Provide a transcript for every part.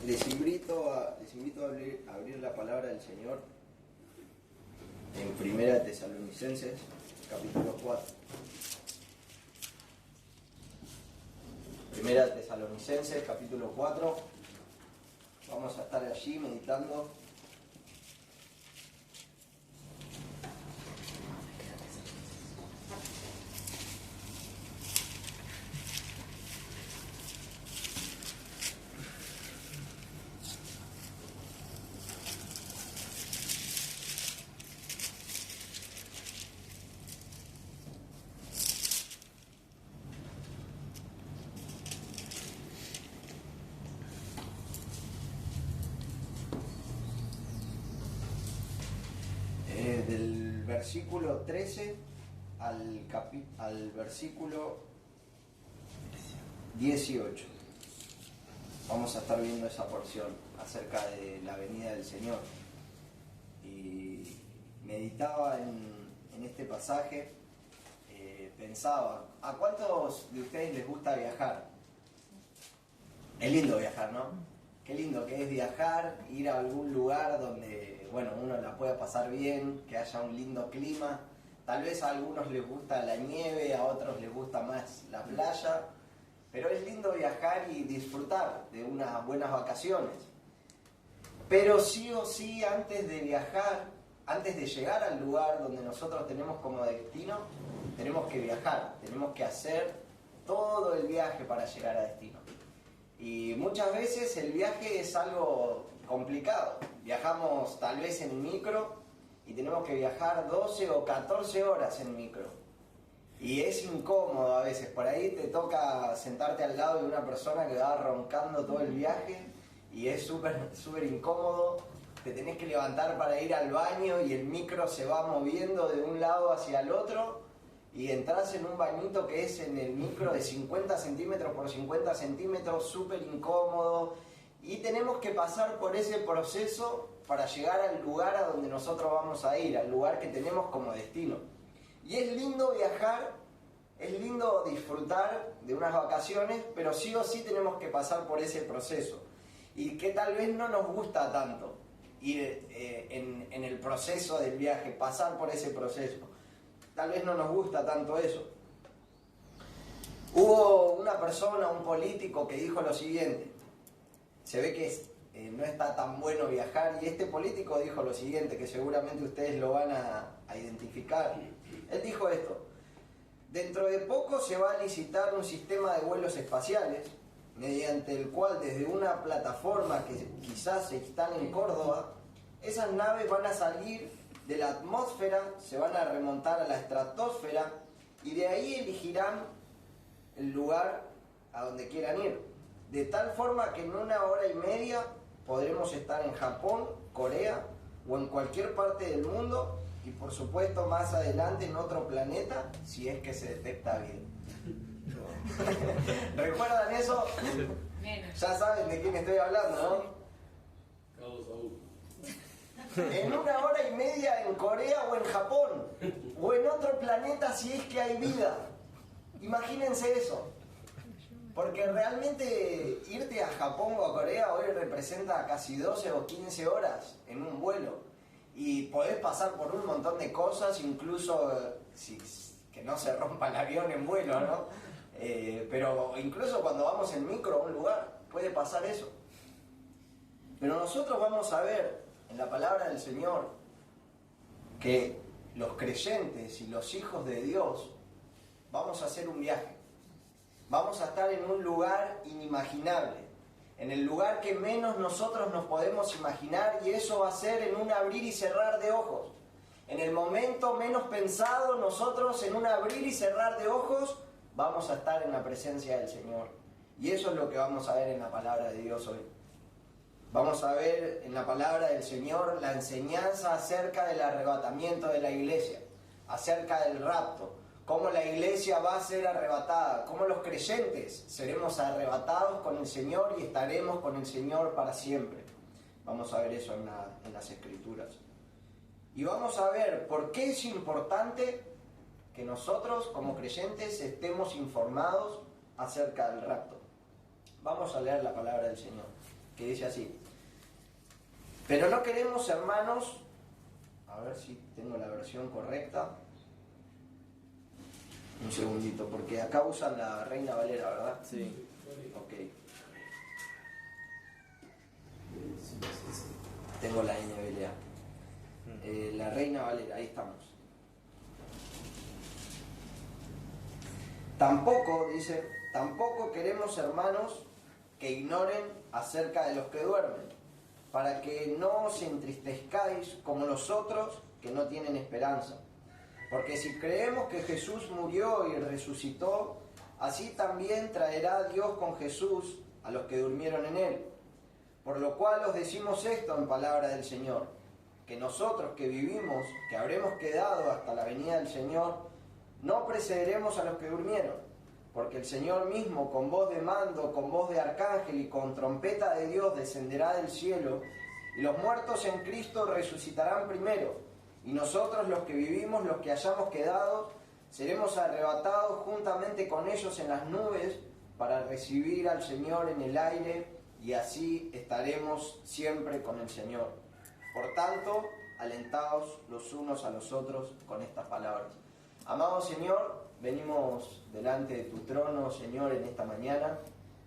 Les invito a abrir la palabra del Señor en Primera Tesalonicenses, capítulo 4. Primera Tesalonicenses, capítulo 4. Vamos a estar allí meditando. Del versículo 13 al versículo 18. Vamos a estar viendo esa porción acerca de la venida del Señor. Y meditaba en este pasaje, pensaba, ¿a cuántos de ustedes les gusta viajar? Es lindo viajar, ¿no? Qué lindo que es viajar, ir a algún lugar donde, bueno, uno la pueda pasar bien, que haya un lindo clima. Tal vez a algunos les gusta la nieve, a otros les gusta más la playa, pero es lindo viajar y disfrutar de unas buenas vacaciones. Pero sí o sí, antes de viajar, antes de llegar al lugar donde nosotros tenemos como destino, tenemos que viajar, tenemos que hacer todo el viaje para llegar a destino. Y muchas veces el viaje es algo complicado. Viajamos tal vez en micro y tenemos que viajar 12 o 14 horas en micro. Y es incómodo a veces. Por ahí te toca sentarte al lado de una persona que va roncando todo el viaje y es súper incómodo. Te tenés que levantar para ir al baño y el micro se va moviendo de un lado hacia el otro. Y entras en un bañito que es en el micro de 50 centímetros por 50 centímetros, súper incómodo. Y tenemos que pasar por ese proceso para llegar al lugar a donde nosotros vamos a ir, al lugar que tenemos como destino. Y es lindo viajar, es lindo disfrutar de unas vacaciones, pero sí o sí tenemos que pasar por ese proceso. Y que tal vez no nos gusta tanto ir en el proceso del viaje, pasar por ese proceso. Tal vez no nos gusta tanto eso. Hubo una persona, un político, que dijo lo siguiente. Se ve que no está tan bueno viajar, y este político dijo lo siguiente, que seguramente ustedes lo van a identificar. Él dijo esto: dentro de poco se va a licitar un sistema de vuelos espaciales, mediante el cual desde una plataforma que quizás se instale en Córdoba, esas naves van a salir de la atmósfera, se van a remontar a la estratosfera y de ahí elegirán el lugar a donde quieran ir. De tal forma que en 1 hora y media podremos estar en Japón, Corea o en cualquier parte del mundo, y por supuesto más adelante en otro planeta, si es que se detecta bien. ¿Recuerdan eso? Ya saben de quién estoy hablando, ¿no? En 1 hora y media en Corea o en Japón, o en otro planeta si es que hay vida. Imagínense eso. Porque realmente irte a Japón o a Corea hoy representa casi 12 o 15 horas en un vuelo. Y podés pasar por un montón de cosas, incluso que no se rompa el avión en vuelo, ¿no? Pero incluso cuando vamos en micro a un lugar, puede pasar eso. Pero nosotros vamos a ver en la palabra del Señor que los creyentes y los hijos de Dios vamos a hacer un viaje. Vamos a estar en un lugar inimaginable, en el lugar que menos nosotros nos podemos imaginar, y eso va a ser en un abrir y cerrar de ojos. En el momento menos pensado, nosotros en un abrir y cerrar de ojos vamos a estar en la presencia del Señor. Y eso es lo que vamos a ver en la palabra de Dios hoy. Vamos a ver en la palabra del Señor la enseñanza acerca del arrebatamiento de la iglesia, acerca del rapto, cómo la iglesia va a ser arrebatada, cómo los creyentes seremos arrebatados con el Señor y estaremos con el Señor para siempre. Vamos a ver eso en las Escrituras. Y vamos a ver por qué es importante que nosotros como creyentes estemos informados acerca del rapto. Vamos a leer la palabra del Señor. que dice así: pero no queremos, hermanos, a ver si tengo la versión correcta, un segundito, porque acá usan la Reina Valera, ¿verdad? Sí. Ok. Tengo la NBLA. La Reina Valera, ahí estamos. Tampoco, dice, tampoco queremos, hermanos, que ignoren acerca de los que duermen, para que no os entristezcáis como los otros que no tienen esperanza. Porque si creemos que Jesús murió y resucitó, así también traerá Dios con Jesús a los que durmieron en él. Por lo cual os decimos esto en palabra del Señor, que nosotros que vivimos, que habremos quedado hasta la venida del Señor, no precederemos a los que durmieron, porque el Señor mismo, con voz de mando, con voz de arcángel y con trompeta de Dios, descenderá del cielo, y los muertos en Cristo resucitarán primero, y nosotros los que vivimos, los que hayamos quedado, seremos arrebatados juntamente con ellos en las nubes para recibir al Señor en el aire, y así estaremos siempre con el Señor. Por tanto, alentaos los unos a los otros con estas palabras. Amado Señor, venimos delante de tu trono, Señor, en esta mañana.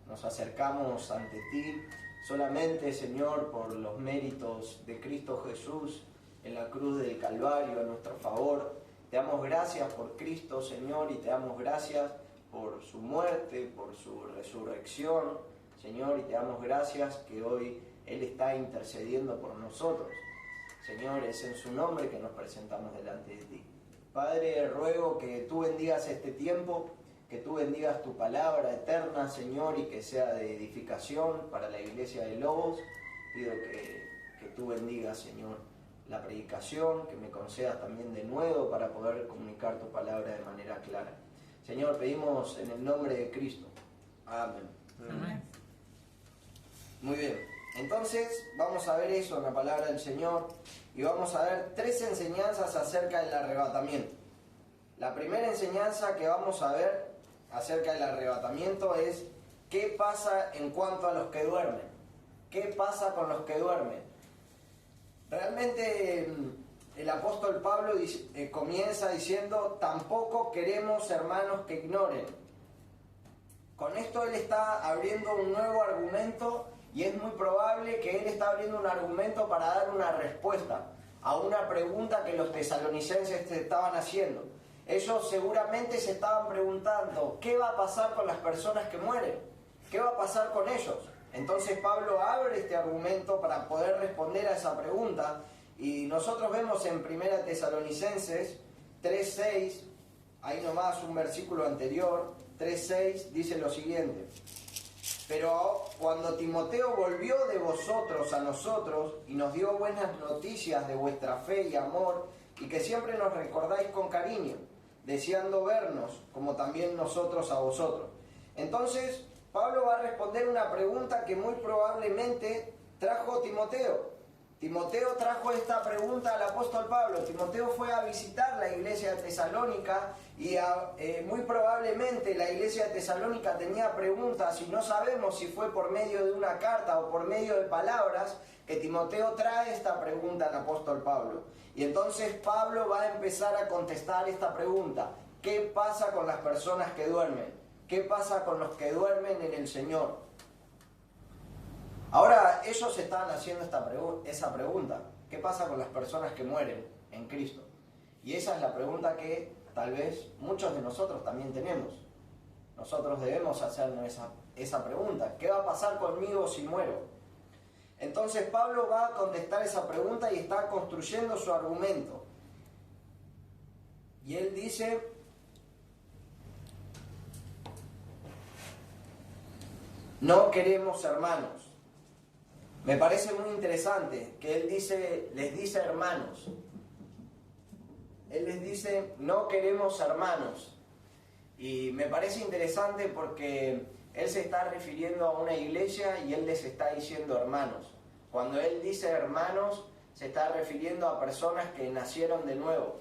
Nos acercamos ante ti solamente, Señor, por los méritos de Cristo Jesús en la cruz del Calvario a nuestro favor. Te damos gracias por Cristo, Señor, y te damos gracias por su muerte, por su resurrección, Señor, y te damos gracias que hoy Él está intercediendo por nosotros. Señor, es en su nombre que nos presentamos delante de ti. Padre, ruego que tú bendigas este tiempo, que tú bendigas tu palabra eterna, Señor, y que sea de edificación para la iglesia de Lobos. Pido que tú bendigas, Señor, la predicación, que me concedas también de nuevo para poder comunicar tu palabra de manera clara. Señor, pedimos en el nombre de Cristo. Amén. Amén. Muy bien, entonces vamos a ver eso en la palabra del Señor y vamos a ver 3 enseñanzas acerca del arrebatamiento. La primera enseñanza que vamos a ver acerca del arrebatamiento es ¿qué pasa en cuanto a los que duermen? ¿Qué pasa con los que duermen? Realmente el apóstol Pablo comienza diciendo: tampoco queremos, hermanos, que ignoren. Con esto él está abriendo un nuevo argumento y es muy probable que él está abriendo un argumento para dar una respuesta a una pregunta que los tesalonicenses se estaban haciendo. Ellos seguramente se estaban preguntando: ¿qué va a pasar con las personas que mueren? ¿Qué va a pasar con ellos? Entonces Pablo abre este argumento para poder responder a esa pregunta, y nosotros vemos en 1 Tesalonicenses 3:6, ahí nomás un versículo anterior, 3:6, dice lo siguiente: pero cuando Timoteo volvió de vosotros a nosotros y nos dio buenas noticias de vuestra fe y amor, y que siempre nos recordáis con cariño, deseando vernos, como también nosotros a vosotros. Entonces Pablo va a responder una pregunta que muy probablemente trajo Timoteo. Timoteo trajo esta pregunta al apóstol Pablo. Timoteo fue a visitar la iglesia de Tesalónica y muy probablemente la iglesia de Tesalónica tenía preguntas, y no sabemos si fue por medio de una carta o por medio de palabras que Timoteo trae esta pregunta al apóstol Pablo. Y entonces Pablo va a empezar a contestar esta pregunta: ¿qué pasa con las personas que duermen? ¿Qué pasa con los que duermen en el Señor? Ahora, ellos estaban haciendo esa pregunta: ¿qué pasa con las personas que mueren en Cristo? Y esa es la pregunta que tal vez muchos de nosotros también tenemos. Nosotros debemos hacernos esa pregunta: ¿qué va a pasar conmigo si muero? Entonces Pablo va a contestar esa pregunta y está construyendo su argumento. Y él dice: no queremos, hermanos. Me parece muy interesante que él les dice hermanos. Él les dice: no queremos, hermanos. Y me parece interesante porque él se está refiriendo a una iglesia y él les está diciendo hermanos. Cuando él dice hermanos, se está refiriendo a personas que nacieron de nuevo,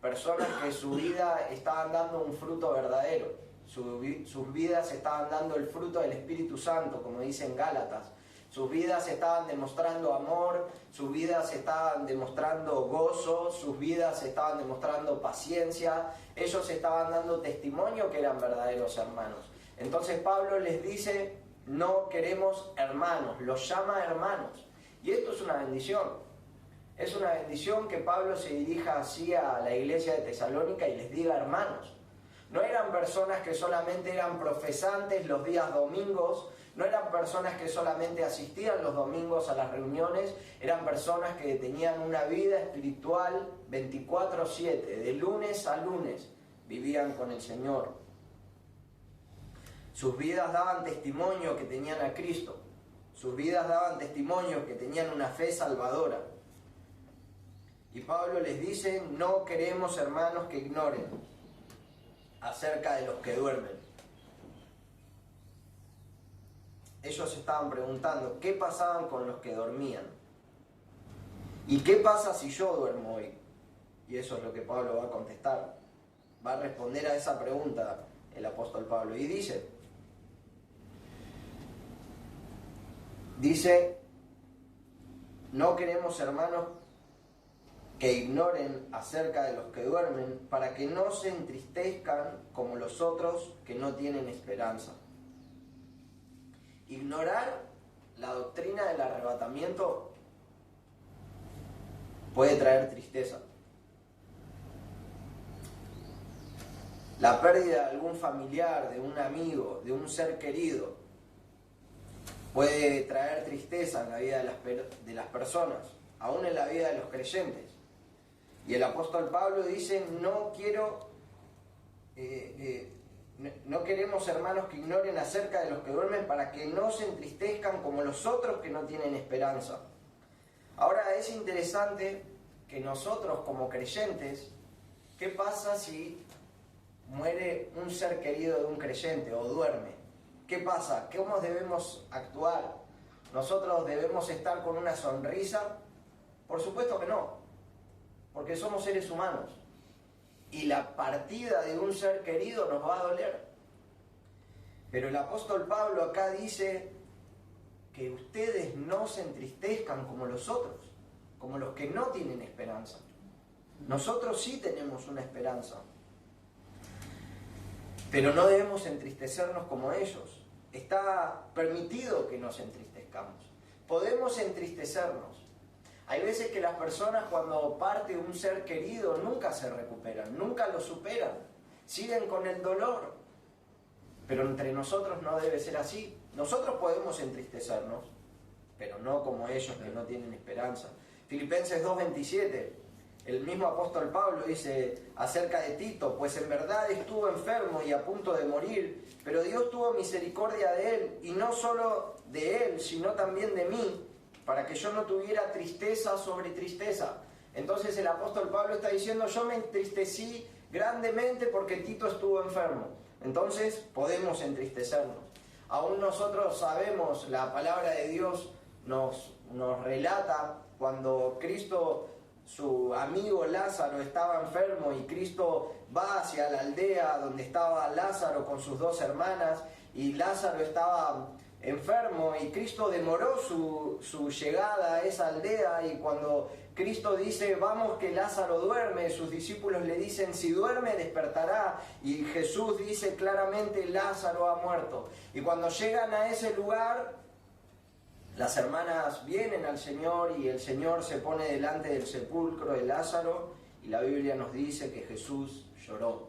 personas que su vida estaban dando un fruto verdadero. Sus vidas estaban dando el fruto del Espíritu Santo, como dice en Gálatas. sus vidas estaban demostrando amor, sus vidas estaban demostrando gozo, sus vidas estaban demostrando paciencia, ellos estaban dando testimonio que eran verdaderos hermanos. Entonces Pablo les dice, no queremos hermanos, los llama hermanos. Y esto es una bendición. Es una bendición que Pablo se dirija así a la iglesia de Tesalónica y les diga hermanos. No eran personas que solamente eran profesantes los días domingos, no eran personas que solamente asistían los domingos a las reuniones, eran personas que tenían una vida espiritual 24/7, de lunes a lunes, vivían con el Señor. Sus vidas daban testimonio que tenían a Cristo, sus vidas daban testimonio que tenían una fe salvadora. Y Pablo les dice, no queremos hermanos que ignoren acerca de los que duermen. Ellos estaban preguntando, ¿qué pasaban con los que dormían? ¿Y qué pasa si yo duermo hoy? Y eso es lo que Pablo va a contestar. Va a responder a esa pregunta el apóstol Pablo. Y dice, no queremos hermanos que ignoren acerca de los que duermen, para que no se entristezcan como los otros que no tienen esperanza. Ignorar la doctrina del arrebatamiento puede traer tristeza. La pérdida de algún familiar, de un amigo, de un ser querido, puede traer tristeza en la vida de las personas, aún en la vida de los creyentes. Y el apóstol Pablo dice, no queremos hermanos que ignoren acerca de los que duermen para que no se entristezcan como los otros que no tienen esperanza. Ahora es interesante que nosotros como creyentes, ¿qué pasa si muere un ser querido de un creyente o duerme? ¿Qué pasa? ¿Cómo debemos actuar? ¿Nosotros debemos estar con una sonrisa? Por supuesto que no, porque somos seres humanos y la partida de un ser querido nos va a doler. Pero el apóstol Pablo acá dice que ustedes no se entristezcan como los otros, como los que no tienen esperanza. Nosotros sí tenemos una esperanza, pero no debemos entristecernos como ellos. Está permitido que nos entristezcamos. Podemos entristecernos. Hay veces que las personas cuando parte un ser querido nunca se recuperan, nunca lo superan, siguen con el dolor. Pero entre nosotros no debe ser así. Nosotros podemos entristecernos, pero no como ellos que no tienen esperanza. Filipenses 2:27, el mismo apóstol Pablo dice acerca de Tito, pues en verdad estuvo enfermo y a punto de morir, pero Dios tuvo misericordia de él, y no solo de él, sino también de mí, para que yo no tuviera tristeza sobre tristeza. Entonces el apóstol Pablo está diciendo, yo me entristecí grandemente porque Tito estuvo enfermo. Entonces podemos entristecernos. Aún nosotros sabemos, la palabra de Dios nos relata cuando Cristo, su amigo Lázaro, estaba enfermo y Cristo va hacia la aldea donde estaba Lázaro con sus dos hermanas, y Lázaro estaba enfermo y Cristo demoró su llegada a esa aldea, y cuando Cristo dice vamos que Lázaro duerme, sus discípulos le dicen si duerme despertará, y Jesús dice claramente Lázaro ha muerto. Y cuando llegan a ese lugar, las hermanas vienen al Señor y el Señor se pone delante del sepulcro de Lázaro, y la Biblia nos dice que Jesús lloró.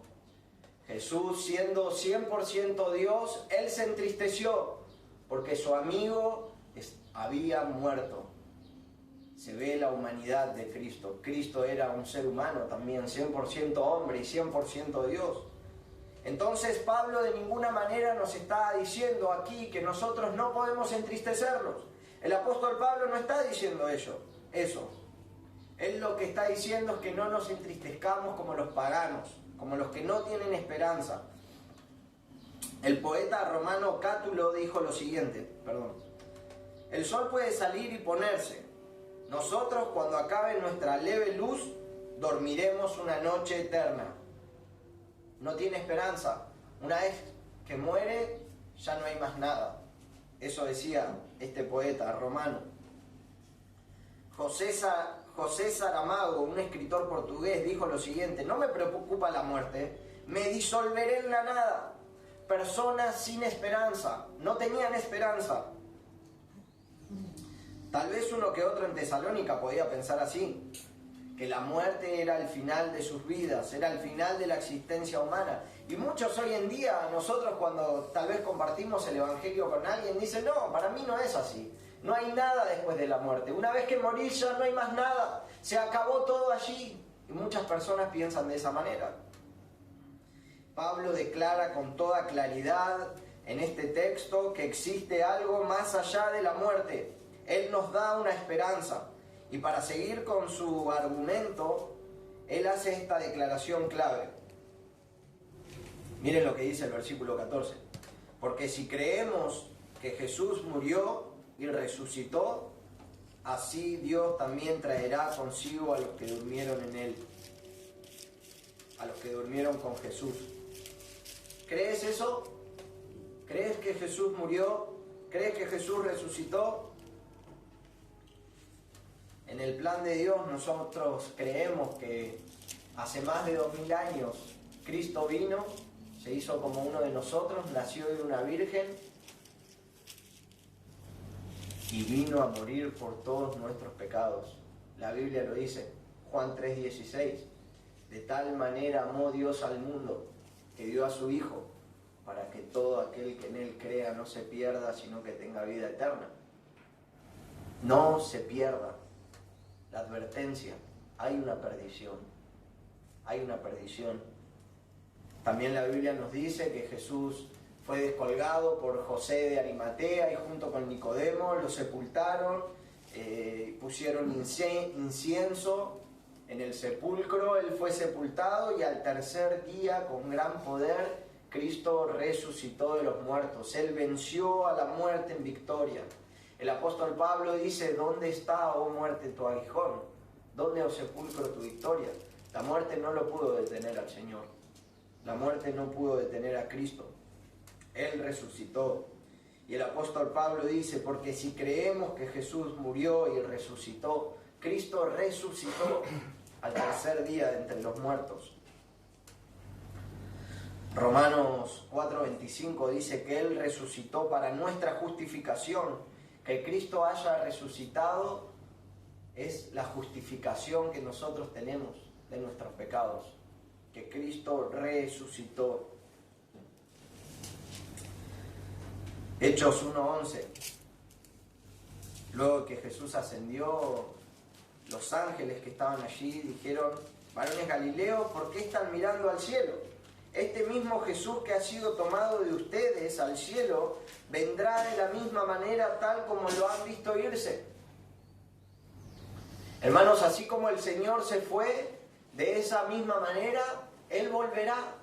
Jesús, siendo 100% Dios, Él se entristeció porque su amigo había muerto. Se ve la humanidad de Cristo. Cristo era un ser humano también, 100% hombre y 100% Dios. Entonces Pablo de ninguna manera nos está diciendo aquí que nosotros no podemos entristecernos. El apóstol Pablo no está diciendo eso. Él lo que está diciendo es que no nos entristezcamos como los paganos, como los que no tienen esperanza. El poeta romano Cátulo dijo lo siguiente, el sol puede salir y ponerse. Nosotros, cuando acabe nuestra leve luz, dormiremos una noche eterna. No tiene esperanza. Una vez que muere, ya no hay más nada. Eso decía este poeta romano. José Saramago, un escritor portugués, dijo lo siguiente: no me preocupa la muerte, me disolveré en la nada. Personas sin esperanza, no tenían esperanza. Tal vez uno que otro en Tesalónica podía pensar así, que la muerte era el final de sus vidas, era el final de la existencia humana. Y muchos hoy en día, nosotros cuando tal vez compartimos el Evangelio con alguien, dicen: no, para mí no es así. No hay nada después de la muerte. Una vez que morís ya no hay más nada. Se acabó todo allí. Y muchas personas piensan de esa manera. Pablo declara con toda claridad en este texto que existe algo más allá de la muerte. Él nos da una esperanza. Y para seguir con su argumento, él hace esta declaración clave. Miren lo que dice el versículo 14. Porque si creemos que Jesús murió y resucitó, así Dios también traerá consigo a los que durmieron en Él, a los que durmieron con Jesús. ¿Crees eso? ¿Crees que Jesús murió? ¿Crees que Jesús resucitó? En el plan de Dios nosotros creemos que hace más de 2000 años Cristo vino, se hizo como uno de nosotros, nació de una virgen y vino a morir por todos nuestros pecados. La Biblia lo dice, Juan 3:16. De tal manera amó Dios al mundo, que dio a su Hijo, para que todo aquel que en Él crea no se pierda, sino que tenga vida eterna. No se pierda. La advertencia, hay una perdición. Hay una perdición. También la Biblia nos dice que Jesús fue descolgado por José de Arimatea y junto con Nicodemo lo sepultaron, pusieron incienso en el sepulcro, él fue sepultado y al tercer día con gran poder Cristo resucitó de los muertos. Él venció a la muerte en victoria. El apóstol Pablo dice: ¿dónde está, oh muerte, tu aguijón? ¿Dónde, oh sepulcro, tu victoria? La muerte no lo pudo detener al Señor. La muerte no pudo detener a Cristo. Él resucitó. Y el apóstol Pablo dice: porque si creemos que Jesús murió y resucitó, Cristo resucitó al tercer día de entre los muertos. Romanos 4:25 dice que Él resucitó para nuestra justificación. Que Cristo haya resucitado es la justificación que nosotros tenemos de nuestros pecados. Que Cristo resucitó. Hechos 1:11. Luego que Jesús ascendió, los ángeles que estaban allí dijeron: varones galileos, ¿por qué están mirando al cielo? Este mismo Jesús que ha sido tomado de ustedes al cielo, vendrá de la misma manera tal como lo han visto irse. Hermanos, así como el Señor se fue, de esa misma manera Él volverá.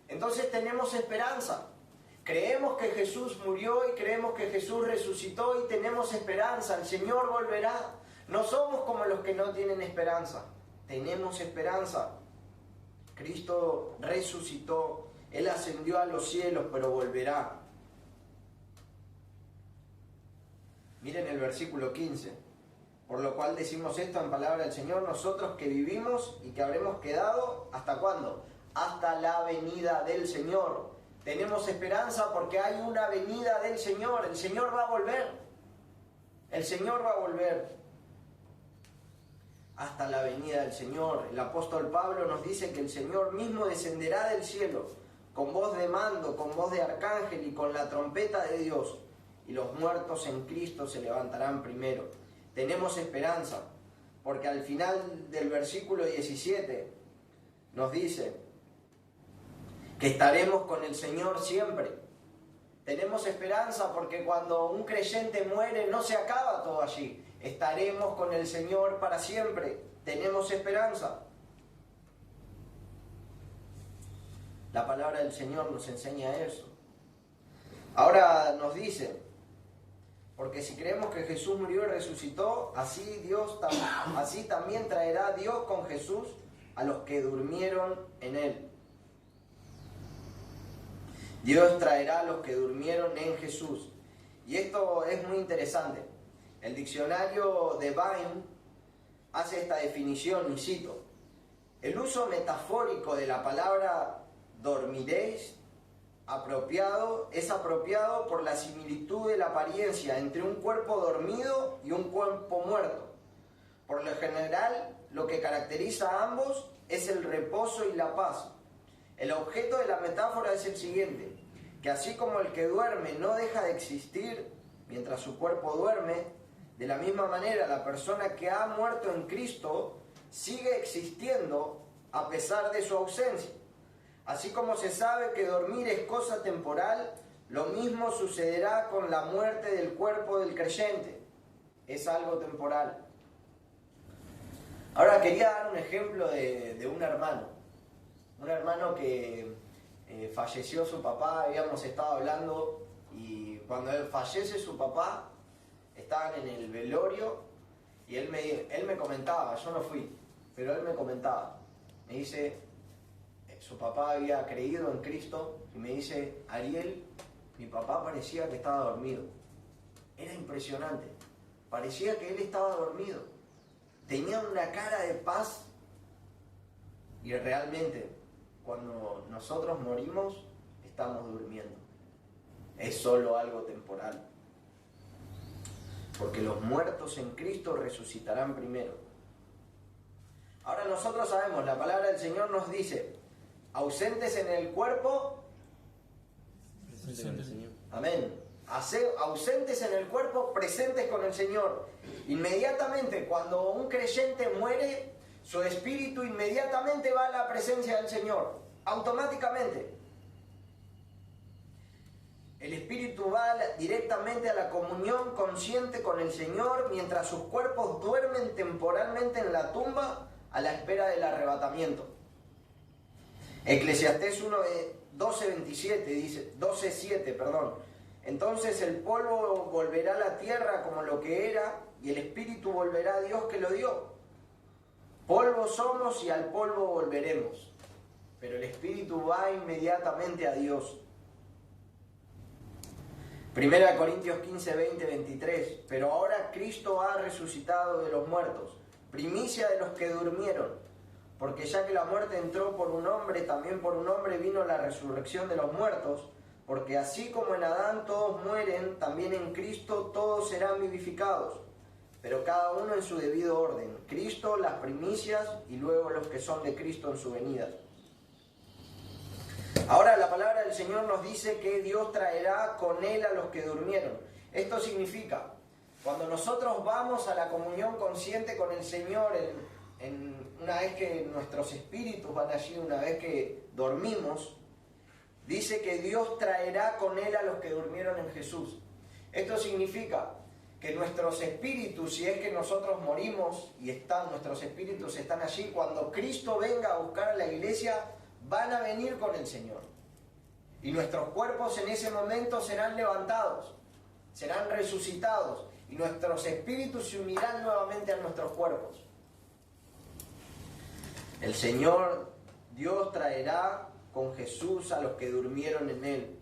Entonces tenemos esperanza. Creemos que Jesús murió y creemos que Jesús resucitó y tenemos esperanza. El Señor volverá. No somos como los que no tienen esperanza. Tenemos esperanza. Cristo resucitó. Él ascendió a los cielos, pero volverá. Miren el versículo 15. Por lo cual decimos esto en palabra del Señor, nosotros que vivimos y que habremos quedado, ¿hasta cuándo? Hasta la venida del Señor. Tenemos esperanza porque hay una venida del Señor. El Señor va a volver. El Señor va a volver. Hasta la venida del Señor. El apóstol Pablo nos dice que el Señor mismo descenderá del cielo con voz de mando, con voz de arcángel y con la trompeta de Dios. Y los muertos en Cristo se levantarán primero. Tenemos esperanza porque al final del versículo 17 nos dice que estaremos con el Señor siempre. Tenemos esperanza porque cuando un creyente muere no se acaba todo allí. Estaremos con el Señor para siempre. Tenemos esperanza. La palabra del Señor nos enseña eso. Ahora nos dice: porque si creemos que Jesús murió y resucitó, así también traerá Dios con Jesús a los que durmieron en Él. Dios traerá a los que durmieron en Jesús. Y esto es muy interesante. El diccionario de Vine hace esta definición, y cito: el uso metafórico de la palabra dormiréis es apropiado por la similitud de la apariencia entre un cuerpo dormido y un cuerpo muerto. Por lo general, lo que caracteriza a ambos es el reposo y la paz. El objeto de la metáfora es el siguiente: que así como el que duerme no deja de existir mientras su cuerpo duerme, de la misma manera la persona que ha muerto en Cristo sigue existiendo a pesar de su ausencia. Así como se sabe que dormir es cosa temporal, lo mismo sucederá con la muerte del cuerpo del creyente. Es algo temporal. Ahora quería dar un ejemplo de un hermano. Un hermano que falleció su papá, habíamos estado hablando, y cuando fallece su papá, estaban en el velorio, y él me comentaba, yo no fui, pero él me comentaba, me dice, su papá había creído en Cristo, y me dice: Ariel, mi papá parecía que estaba dormido. Era impresionante, parecía que él estaba dormido, tenía una cara de paz. Y realmente, cuando nosotros morimos, estamos durmiendo. Es solo algo temporal. Porque los muertos en Cristo resucitarán primero. Ahora nosotros sabemos, la palabra del Señor nos dice: ausentes en el cuerpo, presentes con el Señor. Amén. Ausentes en el cuerpo, presentes con el Señor. Inmediatamente, cuando un creyente muere, su espíritu inmediatamente va a la presencia del Señor. Automáticamente. El espíritu va directamente a la comunión consciente con el Señor, mientras sus cuerpos duermen temporalmente en la tumba a la espera del arrebatamiento. Eclesiastés 12:7 dice, 12:7, perdón. Entonces el polvo volverá a la tierra como lo que era, y el espíritu volverá a Dios que lo dio. Polvo somos y al polvo volveremos. Pero el espíritu va inmediatamente a Dios. 1 Corintios 15, 20, 23. Pero ahora Cristo ha resucitado de los muertos, primicia de los que durmieron. Porque ya que la muerte entró por un hombre, también por un hombre vino la resurrección de los muertos. Porque así como en Adán todos mueren, también en Cristo todos serán vivificados. Pero cada uno en su debido orden. Cristo las primicias y luego los que son de Cristo en su venida. Ahora la palabra del Señor nos dice que Dios traerá con Él a los que durmieron. Esto significa, cuando nosotros vamos a la comunión consciente con el Señor, una vez que nuestros espíritus van allí, una vez que dormimos, dice que Dios traerá con Él a los que durmieron en Jesús. Esto significa que nuestros espíritus, si es que nosotros morimos y nuestros espíritus están allí, cuando Cristo venga a buscar a la iglesia, van a venir con el Señor. Y nuestros cuerpos en ese momento serán levantados, serán resucitados, y nuestros espíritus se unirán nuevamente a nuestros cuerpos. El Señor, Dios, traerá con Jesús a los que durmieron en Él.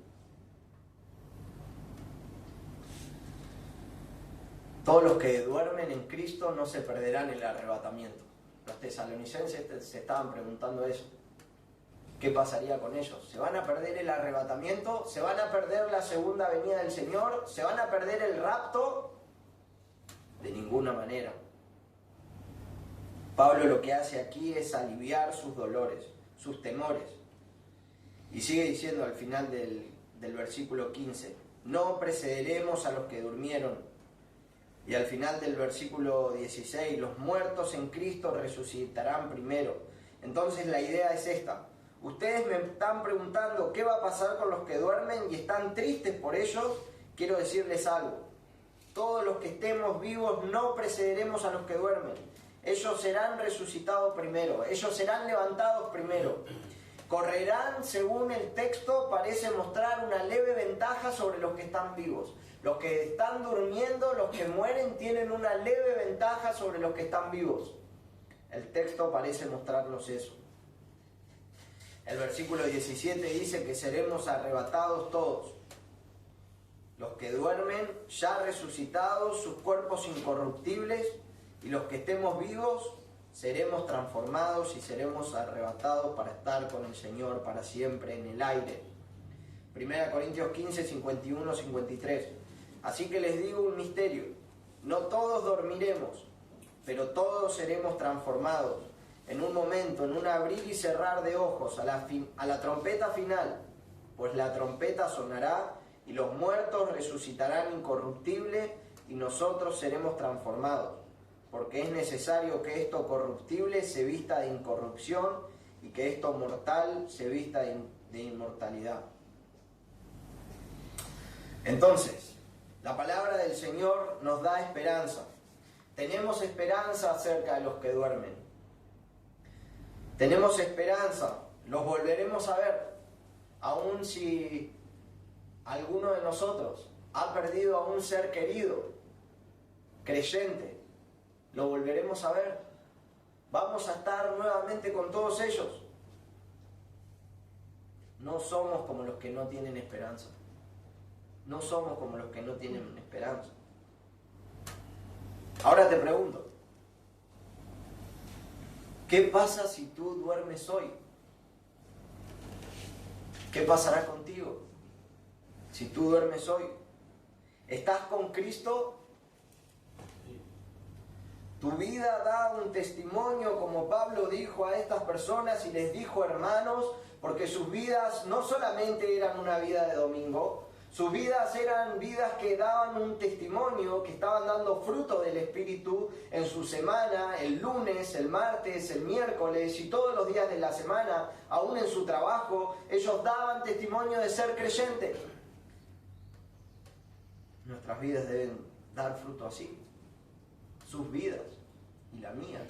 Todos los que duermen en Cristo no se perderán el arrebatamiento. Los tesalonicenses se estaban preguntando eso. ¿Qué pasaría con ellos? ¿Se van a perder el arrebatamiento? ¿Se van a perder la segunda venida del Señor? ¿Se van a perder el rapto? De ninguna manera. Pablo lo que hace aquí es aliviar sus dolores, sus temores. Y sigue diciendo al final del versículo 15, no precederemos a los que durmieron. Y al final del versículo 16, los muertos en Cristo resucitarán primero. Entonces la idea es esta. Ustedes me están preguntando qué va a pasar con los que duermen y están tristes por ellos. Quiero decirles algo. Todos los que estemos vivos no precederemos a los que duermen. Ellos serán resucitados primero. Ellos serán levantados primero. Correrán, según el texto, parece mostrar una leve ventaja sobre los que están vivos. Los que están durmiendo, los que mueren, tienen una leve ventaja sobre los que están vivos. El texto parece mostrarnos eso. El versículo 17 dice que seremos arrebatados todos. Los que duermen, ya resucitados, sus cuerpos incorruptibles, y los que estemos vivos, seremos transformados y seremos arrebatados para estar con el Señor para siempre en el aire. 1 Corintios 15, 51, 53. Así que les digo un misterio, no todos dormiremos, pero todos seremos transformados en un momento, en un abrir y cerrar de ojos, a la trompeta final, pues la trompeta sonará y los muertos resucitarán incorruptibles y nosotros seremos transformados, porque es necesario que esto corruptible se vista de incorrupción y que esto mortal se vista de inmortalidad. Entonces, la palabra del Señor nos da esperanza. Tenemos esperanza acerca de los que duermen. Tenemos esperanza, los volveremos a ver, aun si alguno de nosotros ha perdido a un ser querido, creyente, lo volveremos a ver. Vamos a estar nuevamente con todos ellos. No somos como los que no tienen esperanza. No somos como los que no tienen esperanza. Ahora te pregunto, ¿qué pasa si tú duermes hoy? ¿Qué pasará contigo si tú duermes hoy? ¿Estás con Cristo? Tu vida da un testimonio, como Pablo dijo a estas personas y les dijo hermanos, porque sus vidas no solamente eran una vida de domingo, sus vidas eran vidas que daban un testimonio, que estaban dando fruto del Espíritu en su semana, el lunes, el martes, el miércoles y todos los días de la semana, aún en su trabajo, ellos daban testimonio de ser creyentes. Nuestras vidas deben dar fruto así. Sus vidas y la mía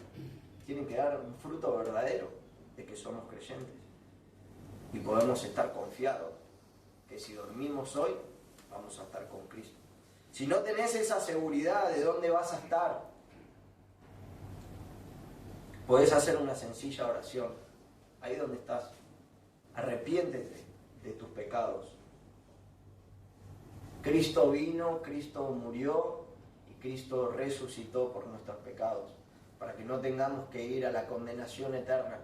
tienen que dar un fruto verdadero de que somos creyentes. Y podemos estar confiados que si dormimos hoy, vamos a estar con Cristo. Si no tenés esa seguridad de dónde vas a estar, podés hacer una sencilla oración. Ahí donde estás, arrepiéntete de tus pecados. Cristo vino, Cristo murió y Cristo resucitó por nuestros pecados, para que no tengamos que ir a la condenación eterna.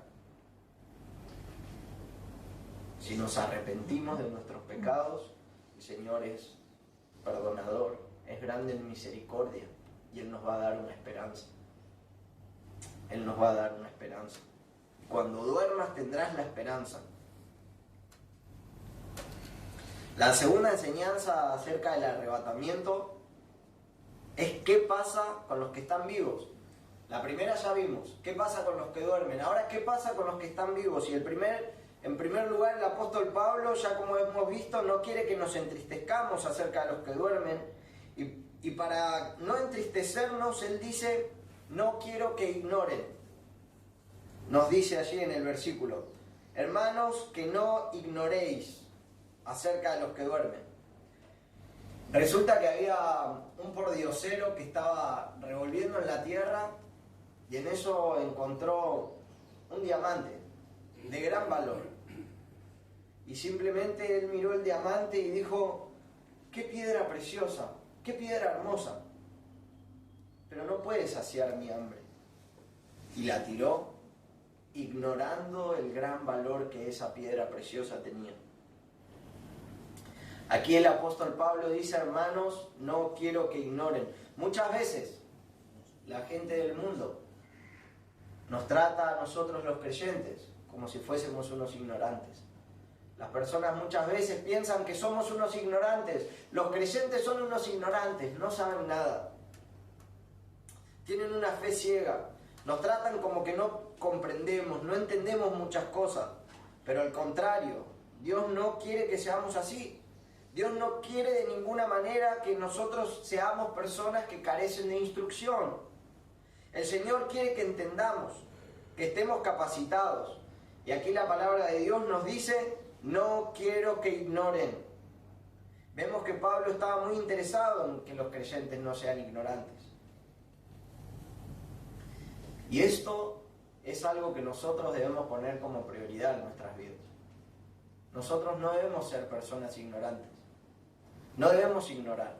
Si nos arrepentimos de nuestros pecados, el Señor es perdonador, es grande en misericordia y Él nos va a dar una esperanza. Él nos va a dar una esperanza. Cuando duermas tendrás la esperanza. La segunda enseñanza acerca del arrebatamiento es qué pasa con los que están vivos. La primera ya vimos, qué pasa con los que duermen. Ahora, ¿qué pasa con los que están vivos? Y en primer lugar, el apóstol Pablo, ya como hemos visto, no quiere que nos entristezcamos acerca de los que duermen. Y para no entristecernos, él dice, no quiero que ignoren. Nos dice allí en el versículo, hermanos, que no ignoréis acerca de los que duermen. Resulta que había un pordiosero que estaba revolviendo en la tierra y en eso encontró un diamante de gran valor. Y simplemente él miró el diamante y dijo, qué piedra preciosa, qué piedra hermosa, pero no puede saciar mi hambre. Y la tiró, ignorando el gran valor que esa piedra preciosa tenía. Aquí el apóstol Pablo dice, hermanos, no quiero que ignoren. Muchas veces la gente del mundo nos trata a nosotros los creyentes como si fuésemos unos ignorantes. Las personas muchas veces piensan que somos unos ignorantes. Los creyentes son unos ignorantes, no saben nada. Tienen una fe ciega. Nos tratan como que no comprendemos, no entendemos muchas cosas. Pero al contrario, Dios no quiere que seamos así. Dios no quiere de ninguna manera que nosotros seamos personas que carecen de instrucción. El Señor quiere que entendamos, que estemos capacitados. Y aquí la palabra de Dios nos dice, no quiero que ignoren. Vemos que Pablo estaba muy interesado en que los creyentes no sean ignorantes. Y esto es algo que nosotros debemos poner como prioridad en nuestras vidas. Nosotros no debemos ser personas ignorantes. No debemos ignorar.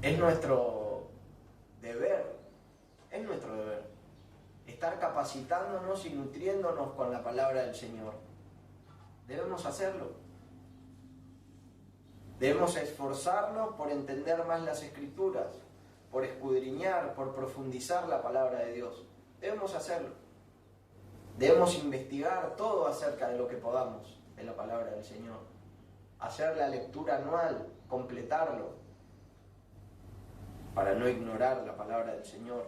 Es nuestro deber, estar capacitándonos y nutriéndonos con la palabra del Señor. Debemos hacerlo. Debemos esforzarnos por entender más las Escrituras, por escudriñar, por profundizar la palabra de Dios. Debemos hacerlo. Debemos investigar todo acerca de lo que podamos de la palabra del Señor. Hacer la lectura anual, completarlo, para no ignorar la palabra del Señor.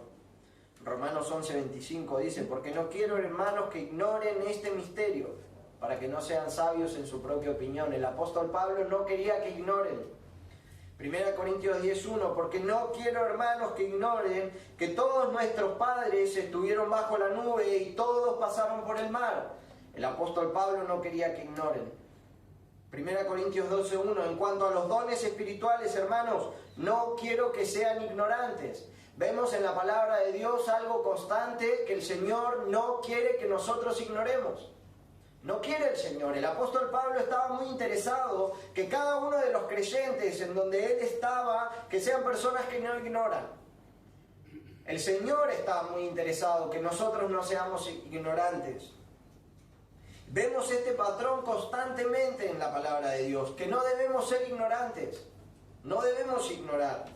Romanos 11:25 dice: porque no quiero, hermanos, que ignoren este misterio, para que no sean sabios en su propia opinión. El apóstol Pablo no quería que ignoren. 1 Corintios 10:1: porque no quiero, hermanos, que ignoren que todos nuestros padres estuvieron bajo la nube y todos pasaron por el mar. El apóstol Pablo no quería que ignoren. 1 Corintios 12:1: en cuanto a los dones espirituales, hermanos, no quiero que sean ignorantes. Vemos en la palabra de Dios algo constante que el Señor no quiere que nosotros ignoremos. No quiere el Señor. El apóstol Pablo estaba muy interesado que cada uno de los creyentes en donde él estaba, que sean personas que no ignoran. El Señor estaba muy interesado que nosotros no seamos ignorantes. Vemos este patrón constantemente en la palabra de Dios, que no debemos ser ignorantes, no debemos ignorar.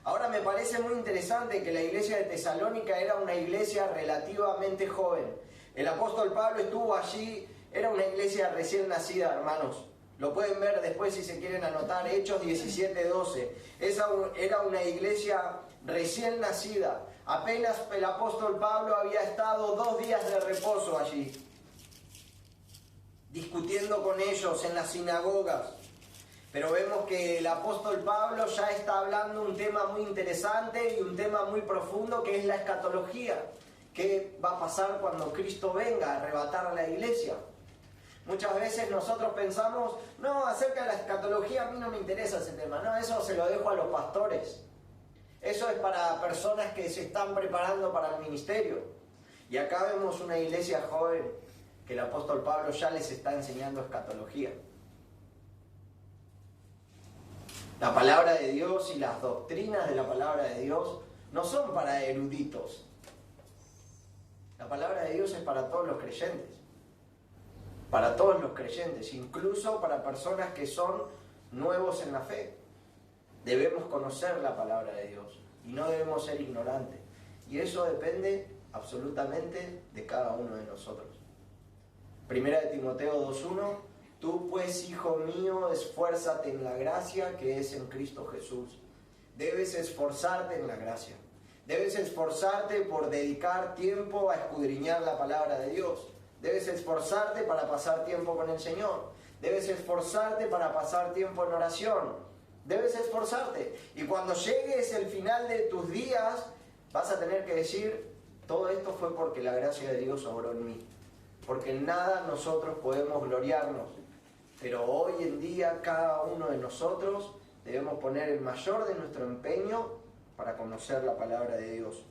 Ahora me parece muy interesante que la iglesia de Tesalónica era una iglesia relativamente joven. El apóstol Pablo estuvo allí, era una iglesia recién nacida, hermanos. Lo pueden ver después si se quieren anotar, Hechos 17:12. Esa era una iglesia recién nacida. Apenas el apóstol Pablo había estado 2 días de reposo allí, discutiendo con ellos en las sinagogas. Pero vemos que el apóstol Pablo ya está hablando un tema muy interesante y un tema muy profundo, que es la escatología. ¿Qué va a pasar cuando Cristo venga a arrebatar a la iglesia? Muchas veces nosotros pensamos: no, acerca de la escatología a mí no me interesa ese tema. No, eso se lo dejo a los pastores. Eso es para personas que se están preparando para el ministerio. Y acá vemos una iglesia joven que el apóstol Pablo ya les está enseñando escatología. La palabra de Dios y las doctrinas de la palabra de Dios no son para eruditos. La palabra de Dios es para todos los creyentes. Para todos los creyentes, incluso para personas que son nuevos en la fe. Debemos conocer la palabra de Dios y no debemos ser ignorantes. Y eso depende absolutamente de cada uno de nosotros. 1 Timoteo 2:1: tú pues, hijo mío, esfuérzate en la gracia que es en Cristo Jesús. Debes esforzarte en la gracia. Debes esforzarte por dedicar tiempo a escudriñar la palabra de Dios. Debes esforzarte para pasar tiempo con el Señor. Debes esforzarte para pasar tiempo en oración. Debes esforzarte. Y cuando llegues el final de tus días, vas a tener que decir: todo esto fue porque la gracia de Dios obró en mí. Porque en nada nosotros podemos gloriarnos. Pero hoy en día cada uno de nosotros debemos poner el mayor de nuestro empeño para conocer la palabra de Dios.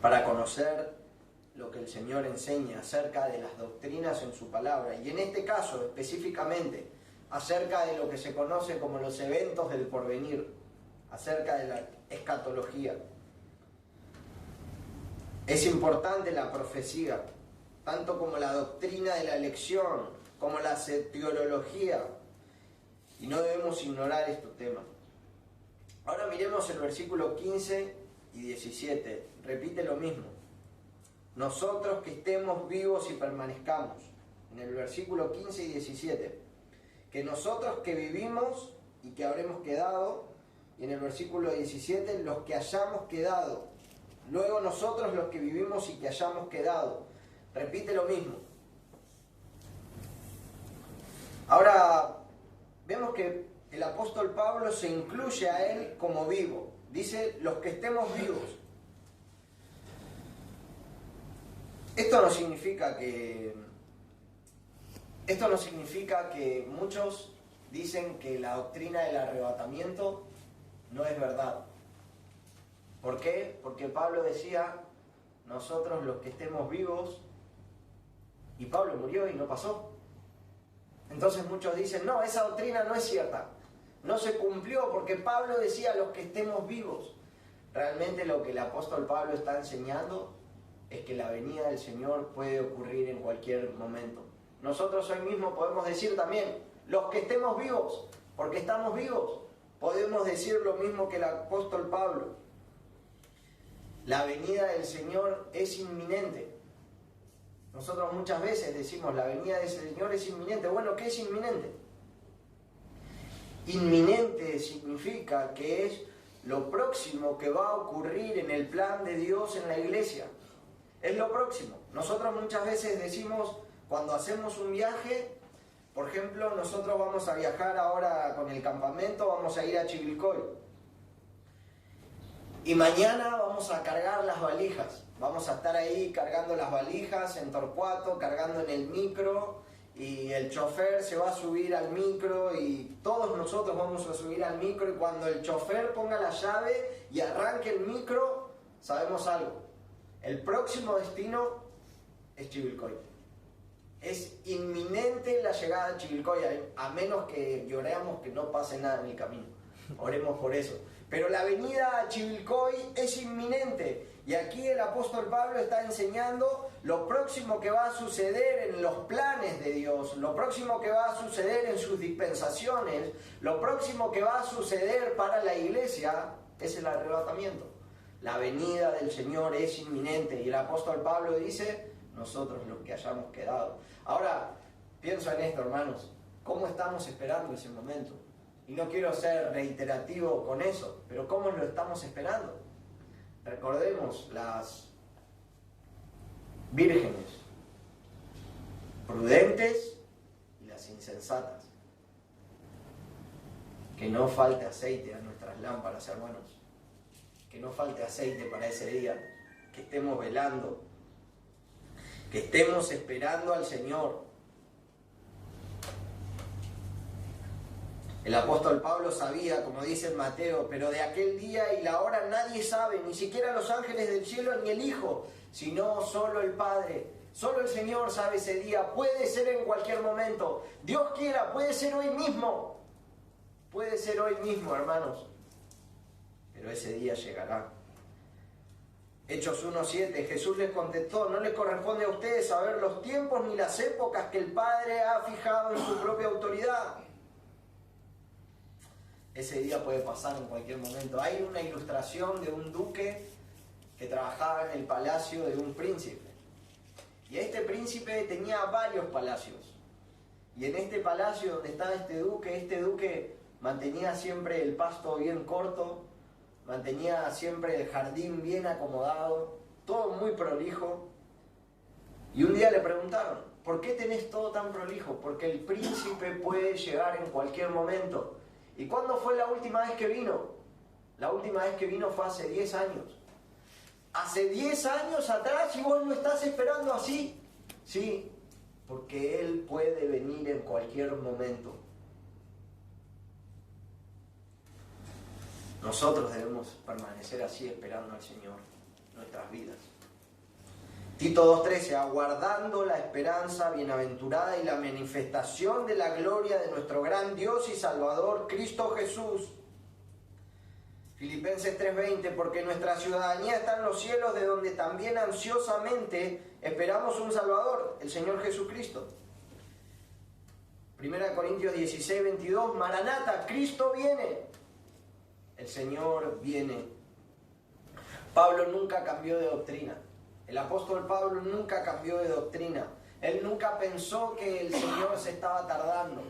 Para conocer lo que el Señor enseña acerca de las doctrinas en su palabra. Y en este caso específicamente acerca de lo que se conoce como los eventos del porvenir. Acerca de la escatología. Es importante la profecía, tanto como la doctrina de la elección, como la soteriología, y no debemos ignorar estos temas. Ahora miremos el versículo 15 y 17, repite lo mismo: nosotros que estemos vivos y permanezcamos. En el versículo 15 y 17, que nosotros que vivimos y que habremos quedado, y en el versículo 17, los que hayamos quedado. Luego nosotros los que vivimos y que hayamos quedado. Repite lo mismo. Ahora, vemos que el apóstol Pablo se incluye a él como vivo. Dice: los que estemos vivos. Esto no significa que muchos dicen que la doctrina del arrebatamiento no es verdad. ¿Por qué? Porque Pablo decía: nosotros los que estemos vivos, y Pablo murió y no pasó. Entonces muchos dicen, no, esa doctrina no es cierta. No se cumplió porque Pablo decía los que estemos vivos. Realmente lo que el apóstol Pablo está enseñando es que la venida del Señor puede ocurrir en cualquier momento. Nosotros hoy mismo podemos decir también, los que estemos vivos, porque estamos vivos, podemos decir lo mismo que el apóstol Pablo. La venida del Señor es inminente. Nosotros muchas veces decimos, la venida del Señor es inminente. Bueno, ¿qué es inminente? Inminente significa que es lo próximo que va a ocurrir en el plan de Dios en la iglesia. Es lo próximo. Nosotros muchas veces decimos, cuando hacemos un viaje, por ejemplo, nosotros vamos a viajar ahora con el campamento, vamos a ir a Chivilcoy. Y mañana vamos a cargar las valijas. Vamos a estar ahí cargando las valijas en Torcuato, cargando en el micro, y el chofer se va a subir al micro y todos nosotros vamos a subir al micro, y cuando el chofer ponga la llave y arranque el micro, sabemos algo. El próximo destino es Chivilcoy. Es inminente la llegada a Chivilcoy, a menos que lloremos que no pase nada en el camino. Oremos por eso. Pero la venida a Chivilcoy es inminente. Y aquí el apóstol Pablo está enseñando lo próximo que va a suceder en los planes de Dios, lo próximo que va a suceder en sus dispensaciones, lo próximo que va a suceder para la iglesia es el arrebatamiento. La venida del Señor es inminente. Y el apóstol Pablo dice, nosotros los que hayamos quedado. Ahora, pienso en esto, hermanos. ¿Cómo estamos esperando ese momento? Y no quiero ser reiterativo con eso, pero ¿cómo lo estamos esperando? Recordemos las vírgenes prudentes y las insensatas. Que no falte aceite a nuestras lámparas, hermanos. Que no falte aceite para ese día. Que estemos velando. Que estemos esperando al Señor. El apóstol Pablo sabía, como dice en Mateo, pero de aquel día y la hora nadie sabe, ni siquiera los ángeles del cielo ni el Hijo, sino solo el Padre. Solo el Señor sabe ese día. Puede ser en cualquier momento. Dios quiera, puede ser hoy mismo. Puede ser hoy mismo, hermanos. Pero ese día llegará. Hechos 1:7, Jesús les contestó, no les corresponde a ustedes saber los tiempos ni las épocas que el Padre ha fijado en su propia autoridad. Ese día puede pasar en cualquier momento. Hay una ilustración de un duque que trabajaba en el palacio de un príncipe. Y este príncipe tenía varios palacios. Y en este palacio donde estaba este duque mantenía siempre el pasto bien corto, mantenía siempre el jardín bien acomodado, todo muy prolijo. Y un día le preguntaron, ¿por qué tenés todo tan prolijo? Porque el príncipe puede llegar en cualquier momento. ¿Y cuándo fue la última vez que vino? La última vez que vino fue hace 10 años. Hace 10 años atrás y vos lo estás esperando así. Sí, porque Él puede venir en cualquier momento. Nosotros debemos permanecer así esperando al Señor nuestras vidas. Tito 2:13, aguardando la esperanza bienaventurada y la manifestación de la gloria de nuestro gran Dios y Salvador, Cristo Jesús. Filipenses 3:20, porque nuestra ciudadanía está en los cielos, de donde también ansiosamente esperamos un Salvador, el Señor Jesucristo. 1 Corintios 16:22, Maranata, Cristo viene. El Señor viene. Pablo nunca cambió de doctrina. El apóstol Pablo nunca cambió de doctrina. Él nunca pensó que el Señor se estaba tardando.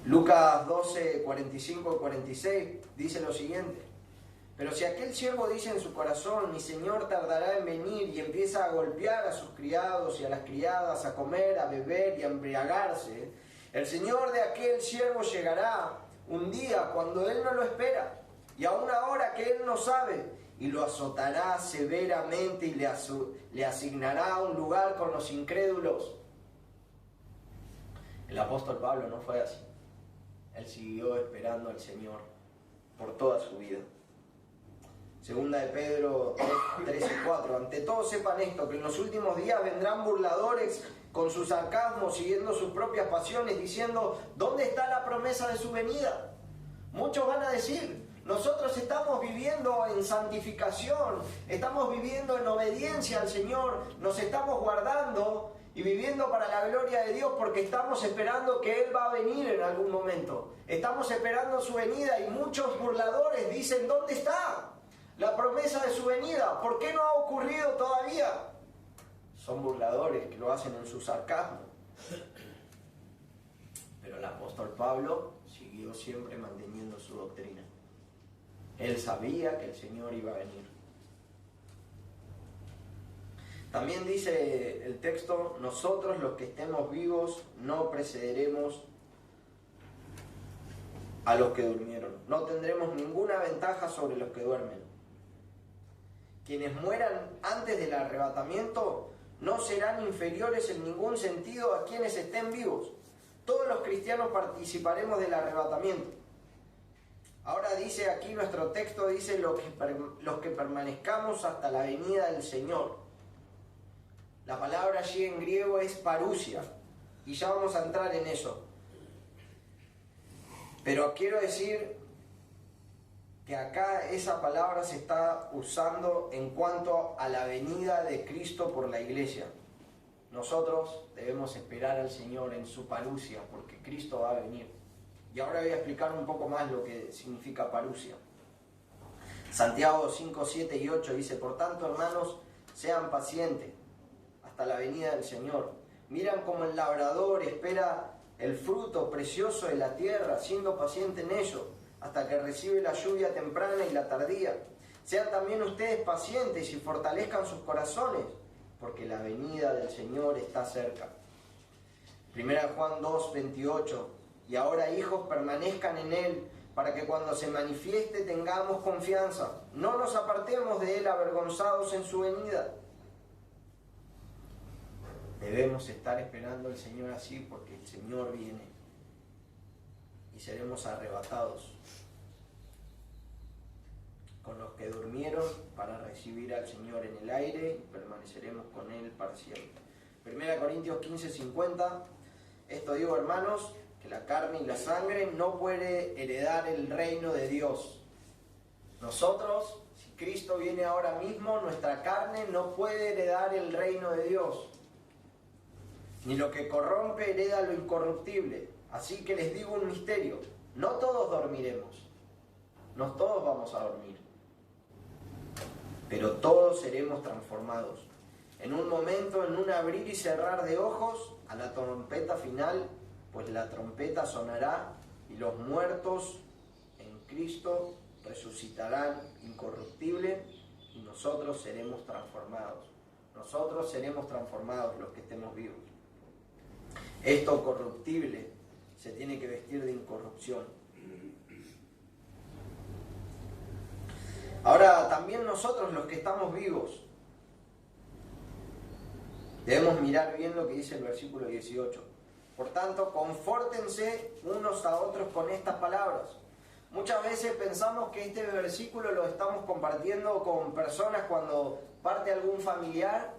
Lucas 12, 45 y 46 dice lo siguiente. Pero si aquel siervo dice en su corazón, mi Señor tardará en venir, y empieza a golpear a sus criados y a las criadas, a comer, a beber y a embriagarse, el Señor de aquel siervo llegará un día cuando él no lo espera, y a una hora que él no sabe, y lo azotará severamente y le asignará un lugar con los incrédulos. El apóstol Pablo no fue así. Él siguió esperando al Señor por toda su vida. Segunda de Pedro 3:4. Ante todo sepan esto, que en los últimos días vendrán burladores con su sarcasmo, siguiendo sus propias pasiones, diciendo, ¿dónde está la promesa de su venida? Muchos van a decir, nosotros estamos viviendo en santificación, estamos viviendo en obediencia al Señor, nos estamos guardando y viviendo para la gloria de Dios porque estamos esperando que Él va a venir en algún momento. Estamos esperando su venida y muchos burladores dicen, ¿dónde está la promesa de su venida? ¿Por qué no ha ocurrido todavía? Son burladores que lo hacen en su sarcasmo. Pero el apóstol Pablo siguió siempre manteniendo su doctrina. Él sabía que el Señor iba a venir. También dice el texto, nosotros los que estemos vivos no precederemos a los que durmieron. No tendremos ninguna ventaja sobre los que duermen. Quienes mueran antes del arrebatamiento no serán inferiores en ningún sentido a quienes estén vivos. Todos los cristianos participaremos del arrebatamiento. Ahora dice aquí nuestro texto, dice los que permanezcamos hasta la venida del Señor. La palabra allí en griego es parousia, y ya vamos a entrar en eso. Pero quiero decir que acá esa palabra se está usando en cuanto a la venida de Cristo por la iglesia. Nosotros debemos esperar al Señor en su parousia, porque Cristo va a venir. Y ahora voy a explicar un poco más lo que significa parousia. Santiago 5, 7 y 8 dice, por tanto, hermanos, sean pacientes hasta la venida del Señor. Miran como el labrador espera el fruto precioso de la tierra, siendo paciente en ello, hasta que recibe la lluvia temprana y la tardía. Sean también ustedes pacientes y fortalezcan sus corazones, porque la venida del Señor está cerca. 1 Juan 2, 28. Y ahora, hijos, permanezcan en Él, para que cuando se manifieste tengamos confianza. No nos apartemos de Él avergonzados en su venida. Debemos estar esperando al Señor así, porque el Señor viene y seremos arrebatados con los que durmieron para recibir al Señor en el aire y permaneceremos con Él para siempre. 1 Corintios 15, 50. Esto digo, hermanos, que la carne y la sangre no puede heredar el reino de Dios. Nosotros, si Cristo viene ahora mismo, nuestra carne no puede heredar el reino de Dios. Ni lo que corrompe hereda lo incorruptible. Así que les digo un misterio, no todos dormiremos, no todos vamos a dormir, pero todos seremos transformados. En un momento, en un abrir y cerrar de ojos, a la trompeta final, pues la trompeta sonará y los muertos en Cristo resucitarán incorruptible y nosotros seremos transformados. Nosotros seremos transformados los que estemos vivos. Esto corruptible se tiene que vestir de incorrupción. Ahora, también nosotros los que estamos vivos debemos mirar bien lo que dice el versículo 18. Por tanto, confórtense unos a otros con estas palabras. Muchas veces pensamos que este versículo lo estamos compartiendo con personas cuando parte algún familiar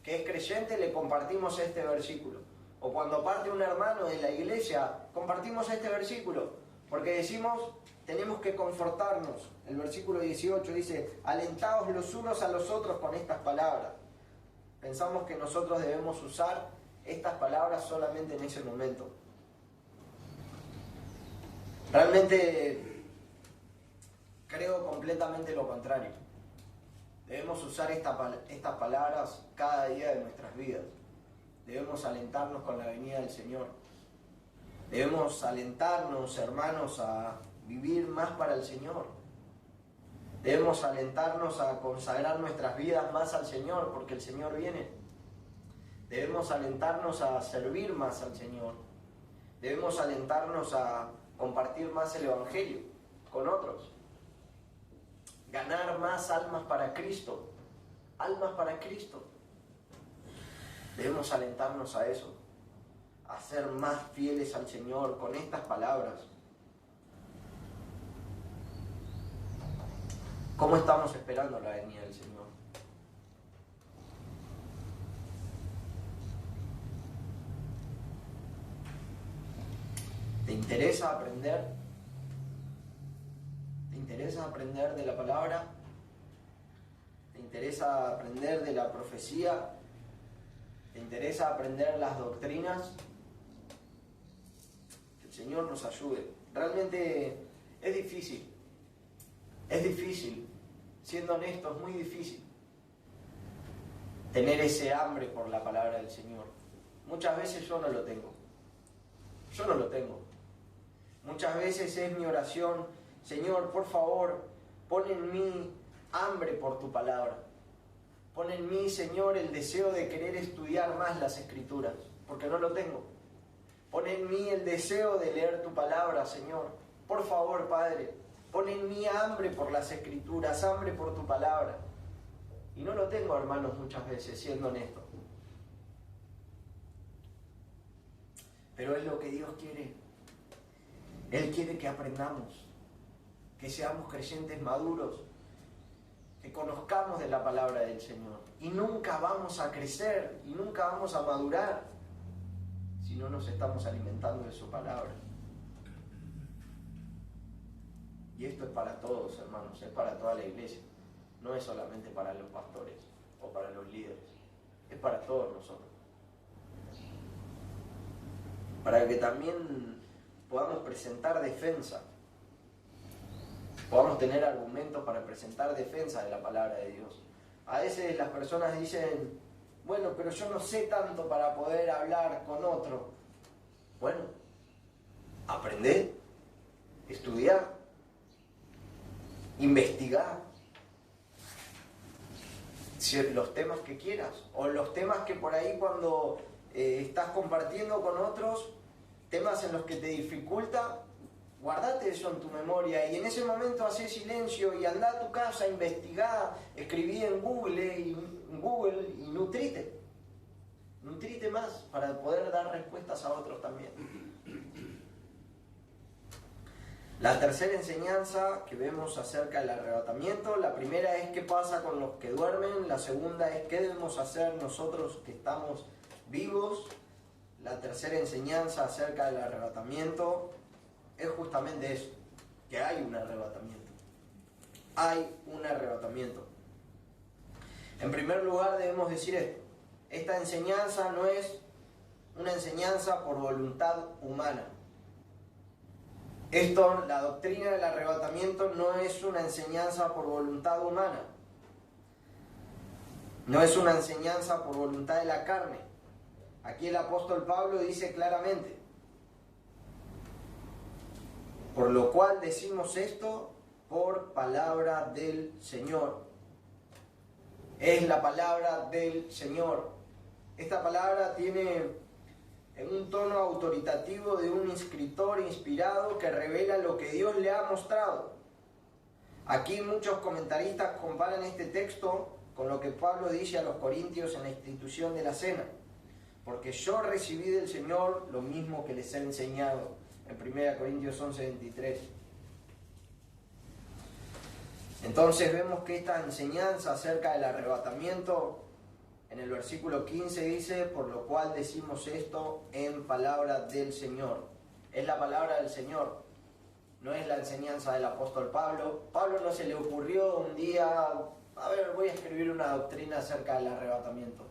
que es creyente, le compartimos este versículo. O cuando parte un hermano de la iglesia, compartimos este versículo. Porque decimos, tenemos que confortarnos. El versículo 18 dice, alentaos los unos a los otros con estas palabras. Pensamos que nosotros debemos usar estas palabras solamente en ese momento. Realmente creo completamente lo contrario. Debemos usar estas palabras cada día de nuestras vidas. Debemos alentarnos con la venida del Señor. Debemos alentarnos, hermanos, a vivir más para el Señor. Debemos alentarnos a consagrar nuestras vidas más al Señor, porque el Señor viene. Debemos alentarnos a servir más al Señor. Debemos alentarnos a compartir más el Evangelio con otros. Ganar más almas para Cristo. Almas para Cristo. Debemos alentarnos a eso. A ser más fieles al Señor con estas palabras. ¿Cómo estamos esperando la venida del Señor? interesa aprender? ¿Te interesa aprender de la palabra? ¿Te interesa aprender de la profecía? ¿Te interesa aprender las doctrinas? Que el Señor nos ayude. Realmente es difícil. Es difícil. Siendo honesto, es muy difícil tener ese hambre por la palabra del Señor. Muchas veces yo no lo tengo. Yo no lo tengo. Muchas veces es mi oración: Señor, por favor, pon en mí hambre por tu palabra. Pon en mí, Señor, el deseo de querer estudiar más las Escrituras, porque no lo tengo. Pon en mí el deseo de leer tu palabra, Señor. Por favor, Padre, pon en mí hambre por las Escrituras, hambre por tu palabra. Y no lo tengo, hermanos, muchas veces, siendo honesto. Pero es lo que Dios quiere. Él quiere que aprendamos, que seamos creyentes maduros, que conozcamos de la palabra del Señor. Y nunca vamos a crecer y nunca vamos a madurar si no nos estamos alimentando de su palabra. Y esto es para todos, hermanos, es para toda la iglesia. No es solamente para los pastores o para los líderes, es para todos nosotros. Para que también podamos presentar defensa, podamos tener argumentos para presentar defensa de la palabra de Dios. A veces las personas dicen: bueno, pero yo no sé tanto para poder hablar con otro. Bueno, aprendé, estudiar, investigar los temas que quieras, o los temas que por ahí cuando estás compartiendo con otros, temas en los que te dificulta, guardate eso en tu memoria y en ese momento hacé silencio y anda a tu casa, investigá, escribí en Google y nutrite más para poder dar respuestas a otros también. La tercera enseñanza que vemos acerca del arrebatamiento, la primera es qué pasa con los que duermen, la segunda es qué debemos hacer nosotros que estamos vivos. La tercera enseñanza acerca del arrebatamiento es justamente eso, que hay un arrebatamiento. Hay un arrebatamiento. En primer lugar debemos decir esto: esta enseñanza no es una enseñanza por voluntad humana. La doctrina del arrebatamiento no es una enseñanza por voluntad humana. No es una enseñanza por voluntad de la carne. Aquí el apóstol Pablo dice claramente: por lo cual decimos esto por palabra del Señor. Es la palabra del Señor. Esta palabra tiene un tono autoritativo de un escritor inspirado que revela lo que Dios le ha mostrado. Aquí muchos comentaristas comparan este texto con lo que Pablo dice a los corintios en la institución de la cena: porque yo recibí del Señor lo mismo que les he enseñado, en 1 Corintios 11:23. Entonces vemos que esta enseñanza acerca del arrebatamiento, en el versículo 15 dice: por lo cual decimos esto en palabra del Señor. Es la palabra del Señor, no es la enseñanza del apóstol Pablo. Pablo no se le ocurrió un día: a ver, voy a escribir una doctrina acerca del arrebatamiento.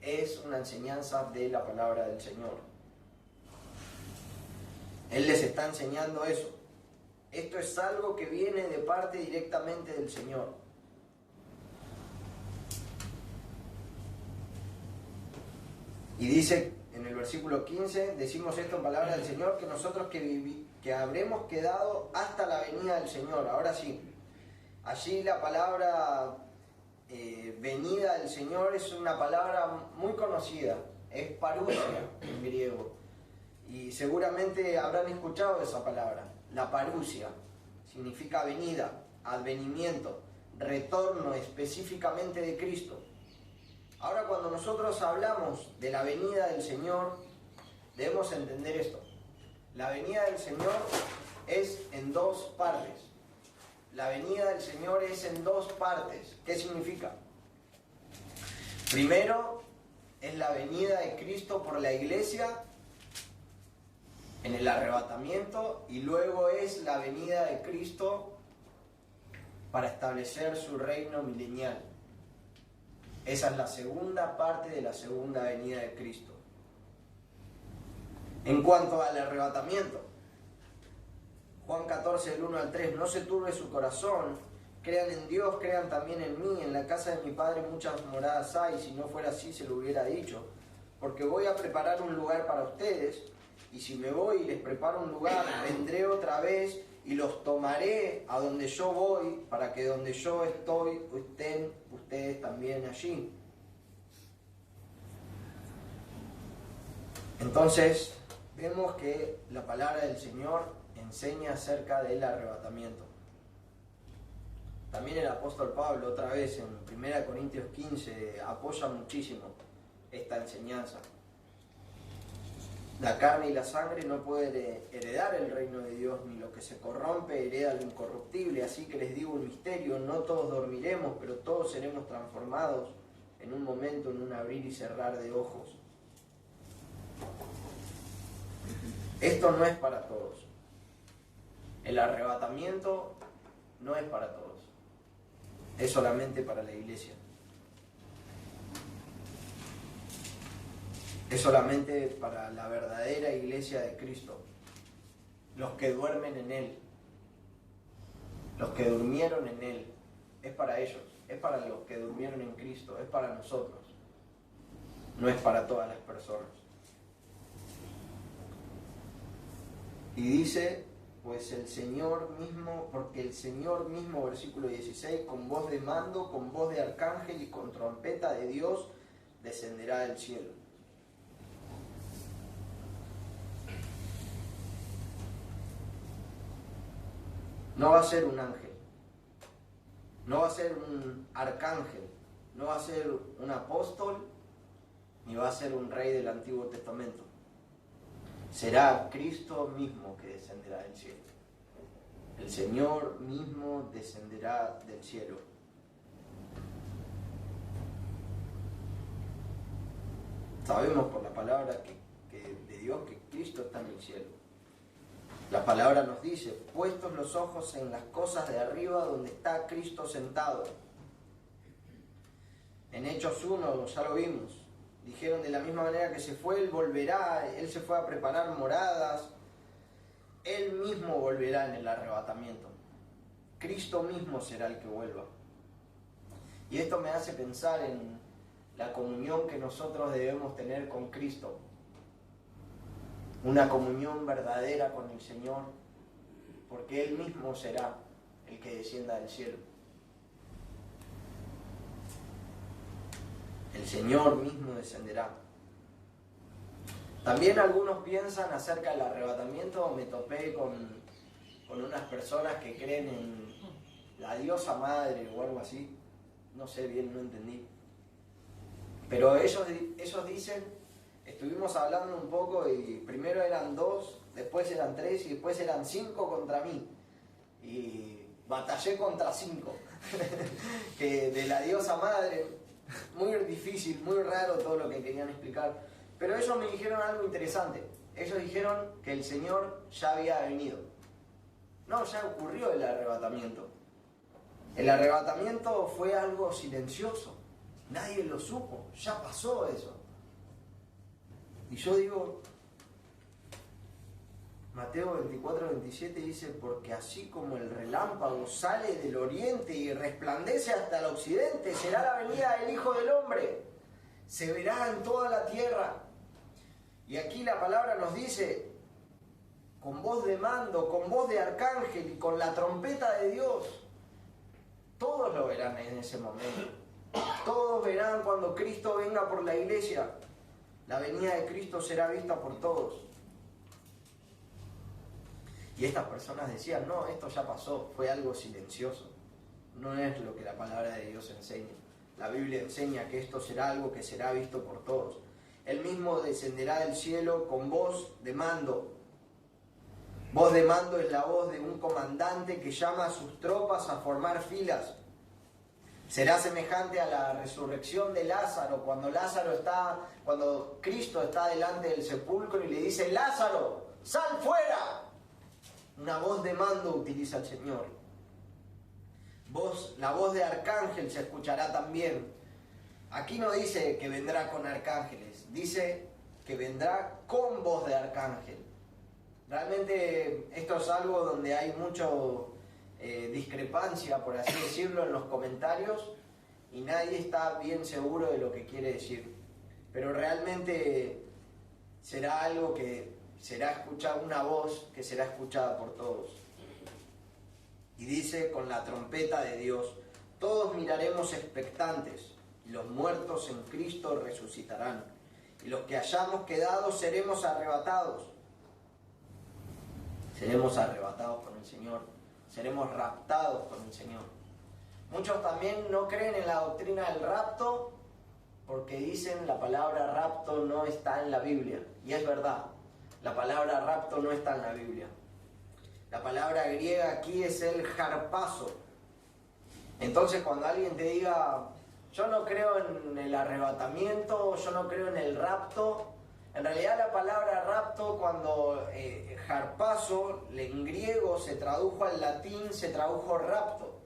Es una enseñanza de la palabra del Señor. Él les está enseñando eso. Esto es algo que viene de parte directamente del Señor. Y dice en el versículo 15, decimos esto en palabra del Señor, que nosotros que habremos quedado hasta la venida del Señor. Ahora sí, allí la palabra venida del Señor es una palabra muy conocida, es parousia en griego. Y seguramente habrán escuchado esa palabra. La parousia significa venida, advenimiento, retorno específicamente de Cristo. Ahora, cuando nosotros hablamos de la venida del Señor, debemos entender esto. La venida del Señor es en dos partes. La venida del Señor es en dos partes. ¿Qué significa? Primero, es la venida de Cristo por la iglesia en el arrebatamiento, y luego es la venida de Cristo para establecer su reino milenial. Esa es la segunda parte de la segunda venida de Cristo. En cuanto al arrebatamiento, Juan 14, del 1 al 3, no se turbe su corazón, crean en Dios, crean también en mí, en la casa de mi Padre muchas moradas hay, si no fuera así se lo hubiera dicho, porque voy a preparar un lugar para ustedes, y si me voy y les preparo un lugar, vendré otra vez y los tomaré a donde yo voy, para que donde yo estoy, estén ustedes también allí. Entonces, vemos que la palabra del Señor enseña acerca del arrebatamiento. También el apóstol Pablo, otra vez en 1 Corintios 15, apoya muchísimo esta enseñanza. La carne y la sangre no pueden heredar el reino de Dios, ni lo que se corrompe hereda lo incorruptible. Así que les digo un misterio, no todos dormiremos, pero todos seremos transformados en un momento, en un abrir y cerrar de ojos. Esto no es para todos. El arrebatamiento no es para todos. Es solamente para la iglesia. Es solamente para la verdadera iglesia de Cristo. Los que duermen en Él. Los que durmieron en Él. Es para ellos. Es para los que durmieron en Cristo. Es para nosotros. No es para todas las personas. Y dice, pues el Señor mismo, porque el Señor mismo, versículo 16, con voz de mando, con voz de arcángel y con trompeta de Dios, descenderá del cielo. No va a ser un ángel, no va a ser un arcángel, no va a ser un apóstol, ni va a ser un rey del Antiguo Testamento. Será Cristo mismo que descenderá del cielo. El Señor mismo descenderá del cielo. Sabemos por la palabra de Dios que Cristo está en el cielo. La palabra nos dice, puestos los ojos en las cosas de arriba donde está Cristo sentado. En Hechos 1, ya lo vimos, dijeron de la misma manera que se fue, Él volverá, Él se fue a preparar moradas, Él mismo volverá en el arrebatamiento. Cristo mismo será el que vuelva. Y esto me hace pensar en la comunión que nosotros debemos tener con Cristo. Una comunión verdadera con el Señor, porque Él mismo será el que descienda del cielo. El Señor mismo descenderá. También algunos piensan acerca del arrebatamiento. Me topé con unas personas que creen en la diosa madre o algo así. No sé bien, no entendí. Pero ellos dicen, estuvimos hablando un poco y primero eran 2, después eran 3 y después eran 5 contra mí. Y batallé contra 5. Que de la diosa madre, muy difícil, muy raro todo lo que querían explicar. Pero ellos me dijeron algo interesante. Ellos dijeron que el Señor ya había venido. No, ya ocurrió el arrebatamiento. El arrebatamiento fue algo silencioso. Nadie lo supo. Ya pasó eso. Y yo digo, Mateo 24, 27 dice, porque así como el relámpago sale del oriente y resplandece hasta el occidente, será la venida del Hijo del Hombre. Se verá en toda la tierra. Y aquí la palabra nos dice, con voz de mando, con voz de arcángel y con la trompeta de Dios. Todos lo verán en ese momento. Todos verán cuando Cristo venga por la iglesia. La venida de Cristo será vista por todos. Y estas personas decían, no, esto ya pasó, fue algo silencioso. No es lo que la palabra de Dios enseña. La Biblia enseña que esto será algo que será visto por todos. Él mismo descenderá del cielo con voz de mando. Voz de mando es la voz de un comandante que llama a sus tropas a formar filas. Será semejante a la resurrección de Lázaro, cuando Cristo está delante del sepulcro y le dice, Lázaro, ¡Sal fuera! Una voz de mando utiliza el Señor. La voz de arcángel se escuchará también. Aquí no dice que vendrá con arcángeles, dice que vendrá con voz de arcángel. Realmente esto es algo donde hay mucho discrepancia, por así decirlo, en los comentarios, y nadie está bien seguro de lo que quiere decir. Pero realmente será algo que será escuchada, una voz que será escuchada por todos. Y dice, con la trompeta de Dios, todos miraremos expectantes, y los muertos en Cristo resucitarán, y los que hayamos quedado seremos arrebatados. Seremos arrebatados con el Señor, seremos raptados con el Señor. Muchos también no creen en la doctrina del rapto, porque dicen la palabra rapto no está en la Biblia. Y es verdad, la palabra rapto no está en la Biblia. La palabra griega aquí es el harpazo. Entonces cuando alguien te diga, yo no creo en el arrebatamiento, yo no creo en el rapto, en realidad la palabra rapto, cuando harpazo en griego se tradujo al latín, se tradujo rapto.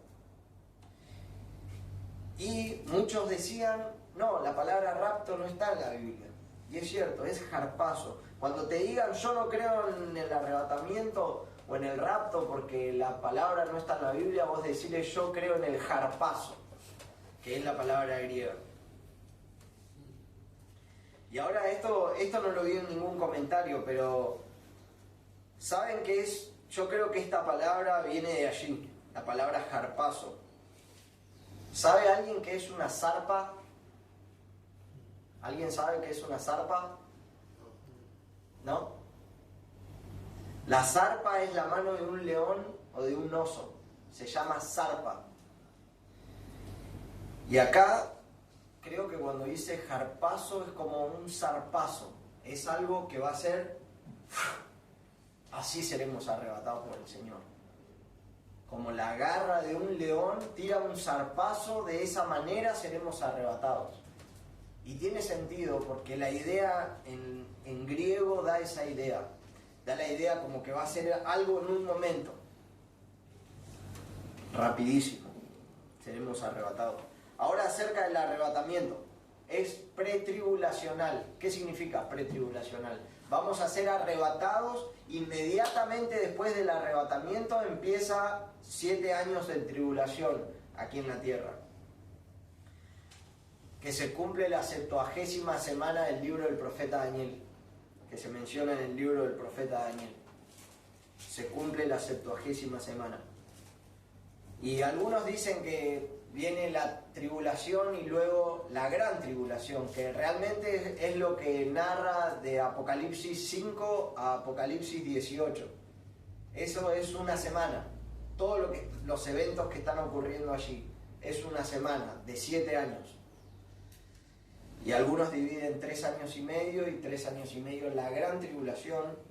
Y muchos decían, no, la palabra rapto no está en la Biblia. Y es cierto, es harpazo. Cuando te digan, yo no creo en el arrebatamiento o en el rapto porque la palabra no está en la Biblia, vos decirle, yo creo en el harpazo, que es la palabra griega. Y ahora esto no lo vi en ningún comentario, pero ¿saben qué es? Yo creo que esta palabra viene de allí, la palabra harpazo. ¿Sabe alguien qué es una zarpa? ¿Alguien sabe qué es una zarpa? ¿No? La zarpa es la mano de un león o de un oso. Se llama zarpa. Y acá creo que cuando dice harpazo es como un zarpazo. Es algo que va a ser... Así seremos arrebatados por el Señor. Como la garra de un león tira un zarpazo, de esa manera seremos arrebatados. Y tiene sentido porque la idea en griego da esa idea. Da la idea como que va a ser algo en un momento. Rapidísimo. Seremos arrebatados. Ahora acerca del arrebatamiento. Es pretribulacional. ¿Qué significa pretribulacional? Vamos a ser arrebatados inmediatamente después del arrebatamiento. Empieza 7 años de tribulación aquí en la tierra. Que se cumple la 70ª semana del libro del profeta Daniel, que se menciona en el libro del profeta Daniel. Se cumple la 70ª semana. Y algunos dicen que viene la tribulación y luego la gran tribulación, que realmente es lo que narra de Apocalipsis 5 a Apocalipsis 18. Eso es una semana. Todos los eventos que están ocurriendo allí es una semana de 7 años. Y algunos dividen 3 años y medio y 3 años y medio la gran tribulación.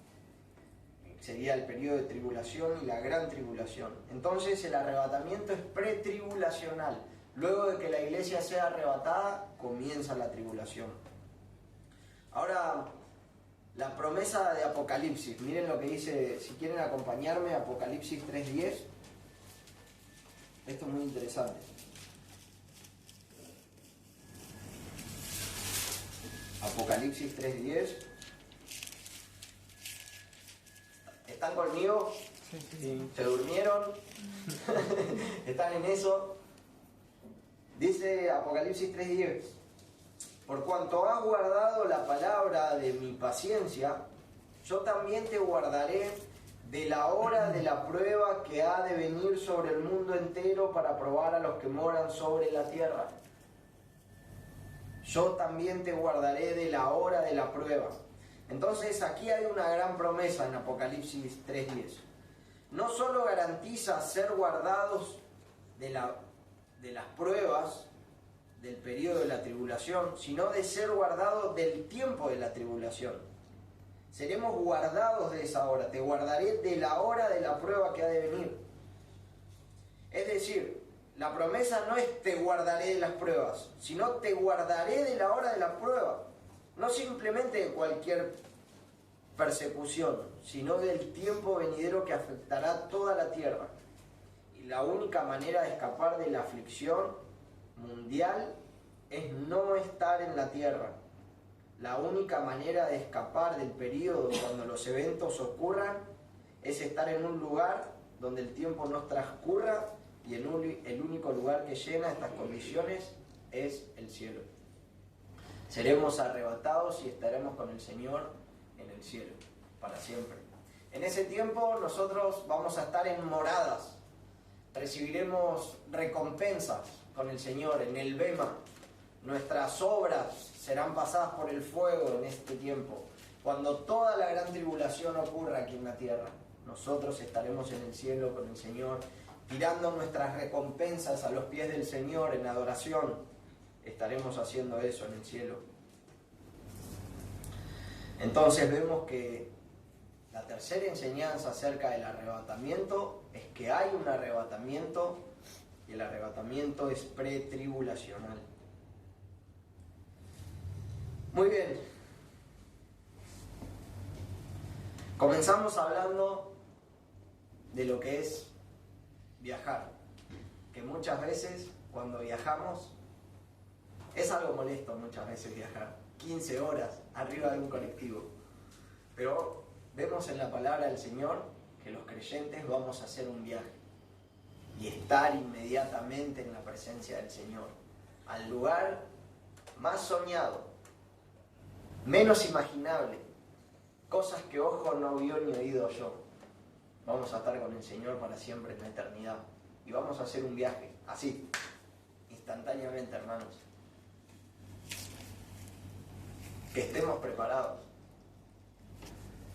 Sería el periodo de tribulación y la gran tribulación. Entonces el arrebatamiento es pretribulacional. Luego de que la iglesia sea arrebatada, comienza la tribulación. Ahora, la promesa de Apocalipsis. Miren lo que dice, si quieren acompañarme, Apocalipsis 3:10. Esto es muy interesante. Apocalipsis 3:10. ¿Están conmigo? Sí. ¿Se durmieron? ¿Están en eso? Dice Apocalipsis 3:10: por cuanto has guardado la palabra de mi paciencia, yo también te guardaré de la hora de la prueba que ha de venir sobre el mundo entero para probar a los que moran sobre la tierra. Yo también te guardaré de la hora de la prueba. Entonces aquí hay una gran promesa en Apocalipsis 3:10. No solo garantiza ser guardados de las pruebas del periodo de la tribulación, sino de ser guardados del tiempo de la tribulación. Seremos guardados de esa hora. Te guardaré de la hora de la prueba que ha de venir. Es decir, la promesa no es te guardaré de las pruebas, sino te guardaré de la hora de la prueba. No simplemente de cualquier persecución, sino del tiempo venidero que afectará toda la tierra. Y la única manera de escapar de la aflicción mundial es no estar en la tierra. La única manera de escapar del período cuando los eventos ocurran es estar en un lugar donde el tiempo no transcurra, y el único lugar que llena estas condiciones es el cielo. Seremos arrebatados y estaremos con el Señor en el cielo para siempre. En ese tiempo nosotros vamos a estar en moradas, recibiremos recompensas con el Señor en el Bema. Nuestras obras serán pasadas por el fuego en este tiempo. Cuando toda la gran tribulación ocurra aquí en la tierra, nosotros estaremos en el cielo con el Señor, tirando nuestras recompensas a los pies del Señor en adoración. Estaremos haciendo eso en el cielo. Entonces vemos que la tercera enseñanza acerca del arrebatamiento es que hay un arrebatamiento, y el arrebatamiento es pretribulacional. Muy bien. Comenzamos hablando de lo que es viajar, que muchas veces cuando viajamos es algo molesto, muchas veces viajar 15 horas arriba de un colectivo, pero vemos en la palabra del Señor que los creyentes vamos a hacer un viaje y estar inmediatamente en la presencia del Señor, al lugar más soñado, menos imaginable, cosas que ojo no vio ni oído oyó. Vamos a estar con el Señor para siempre en la eternidad. Y vamos a hacer un viaje, así, instantáneamente, hermanos. Que estemos preparados.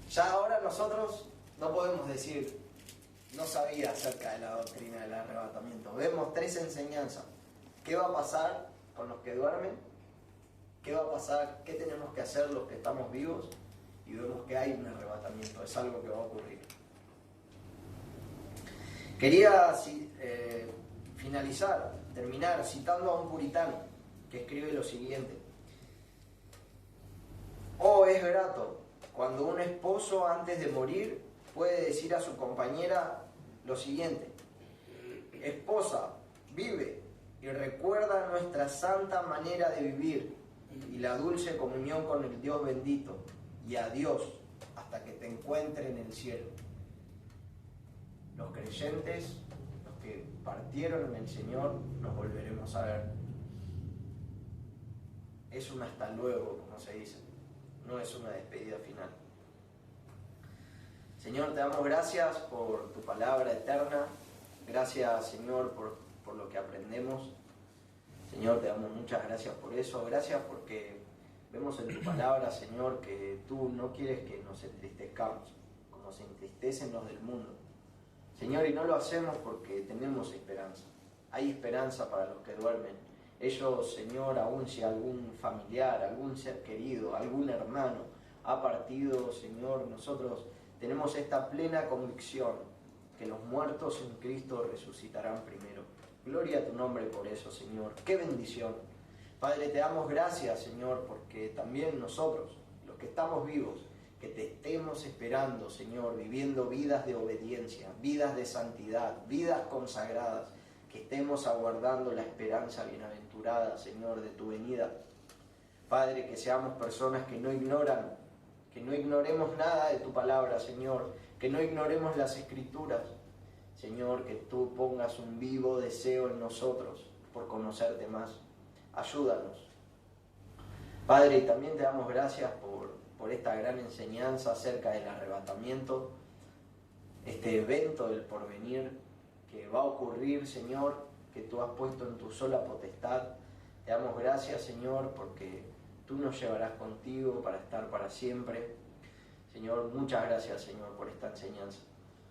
Ya ahora nosotros no podemos decir, no sabía acerca de la doctrina del arrebatamiento. Vemos 3 enseñanzas. ¿Qué va a pasar con los que duermen? ¿Qué va a pasar? ¿Qué tenemos que hacer los que estamos vivos? Y vemos que hay un arrebatamiento, es algo que va a ocurrir. Quería terminar citando a un puritano que escribe lo siguiente. Oh, es grato cuando un esposo antes de morir puede decir a su compañera lo siguiente: esposa, vive y recuerda nuestra santa manera de vivir y la dulce comunión con el Dios bendito, y adiós hasta que te encuentre en el cielo. Los creyentes, los que partieron en el Señor, nos volveremos a ver. Es un hasta luego, como se dice, no es una despedida final. Señor, te damos gracias por tu palabra eterna. Gracias, Señor, por lo que aprendemos. Señor, te damos muchas gracias por eso. Gracias porque vemos en tu palabra, Señor, que tú no quieres que nos entristezcamos, como se entristecen los del mundo. Señor, y no lo hacemos porque tenemos esperanza. Hay esperanza para los que duermen. Ellos, Señor, aun si algún familiar, algún ser querido, algún hermano ha partido, Señor, nosotros tenemos esta plena convicción que los muertos en Cristo resucitarán primero. Gloria a tu nombre por eso, Señor. ¡Qué bendición! Padre, te damos gracias, Señor, porque también nosotros, los que estamos vivos, que te estemos esperando, Señor, viviendo vidas de obediencia, vidas de santidad, vidas consagradas, que estemos aguardando la esperanza bienaventurada, Señor, de tu venida. Padre, que seamos personas que no ignoran, que no ignoremos nada de tu palabra, Señor, que no ignoremos las Escrituras. Señor, que tú pongas un vivo deseo en nosotros por conocerte más. Ayúdanos. Padre, y también te damos gracias por esta gran enseñanza acerca del arrebatamiento, este evento del porvenir que va a ocurrir, Señor, que tú has puesto en tu sola potestad. Te damos gracias, Señor, porque tú nos llevarás contigo para estar para siempre. Señor, muchas gracias, Señor, por esta enseñanza.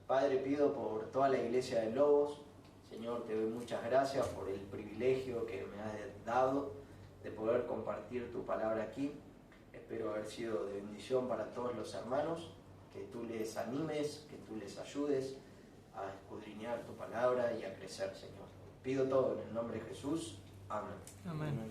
Padre, pido por toda la iglesia de Lobos. Señor, te doy muchas gracias por el privilegio que me has dado de poder compartir tu palabra aquí. Espero haber sido de bendición para todos los hermanos, que tú les animes, que tú les ayudes a escudriñar tu palabra y a crecer, Señor. Pido todo en el nombre de Jesús. Amén. Amén.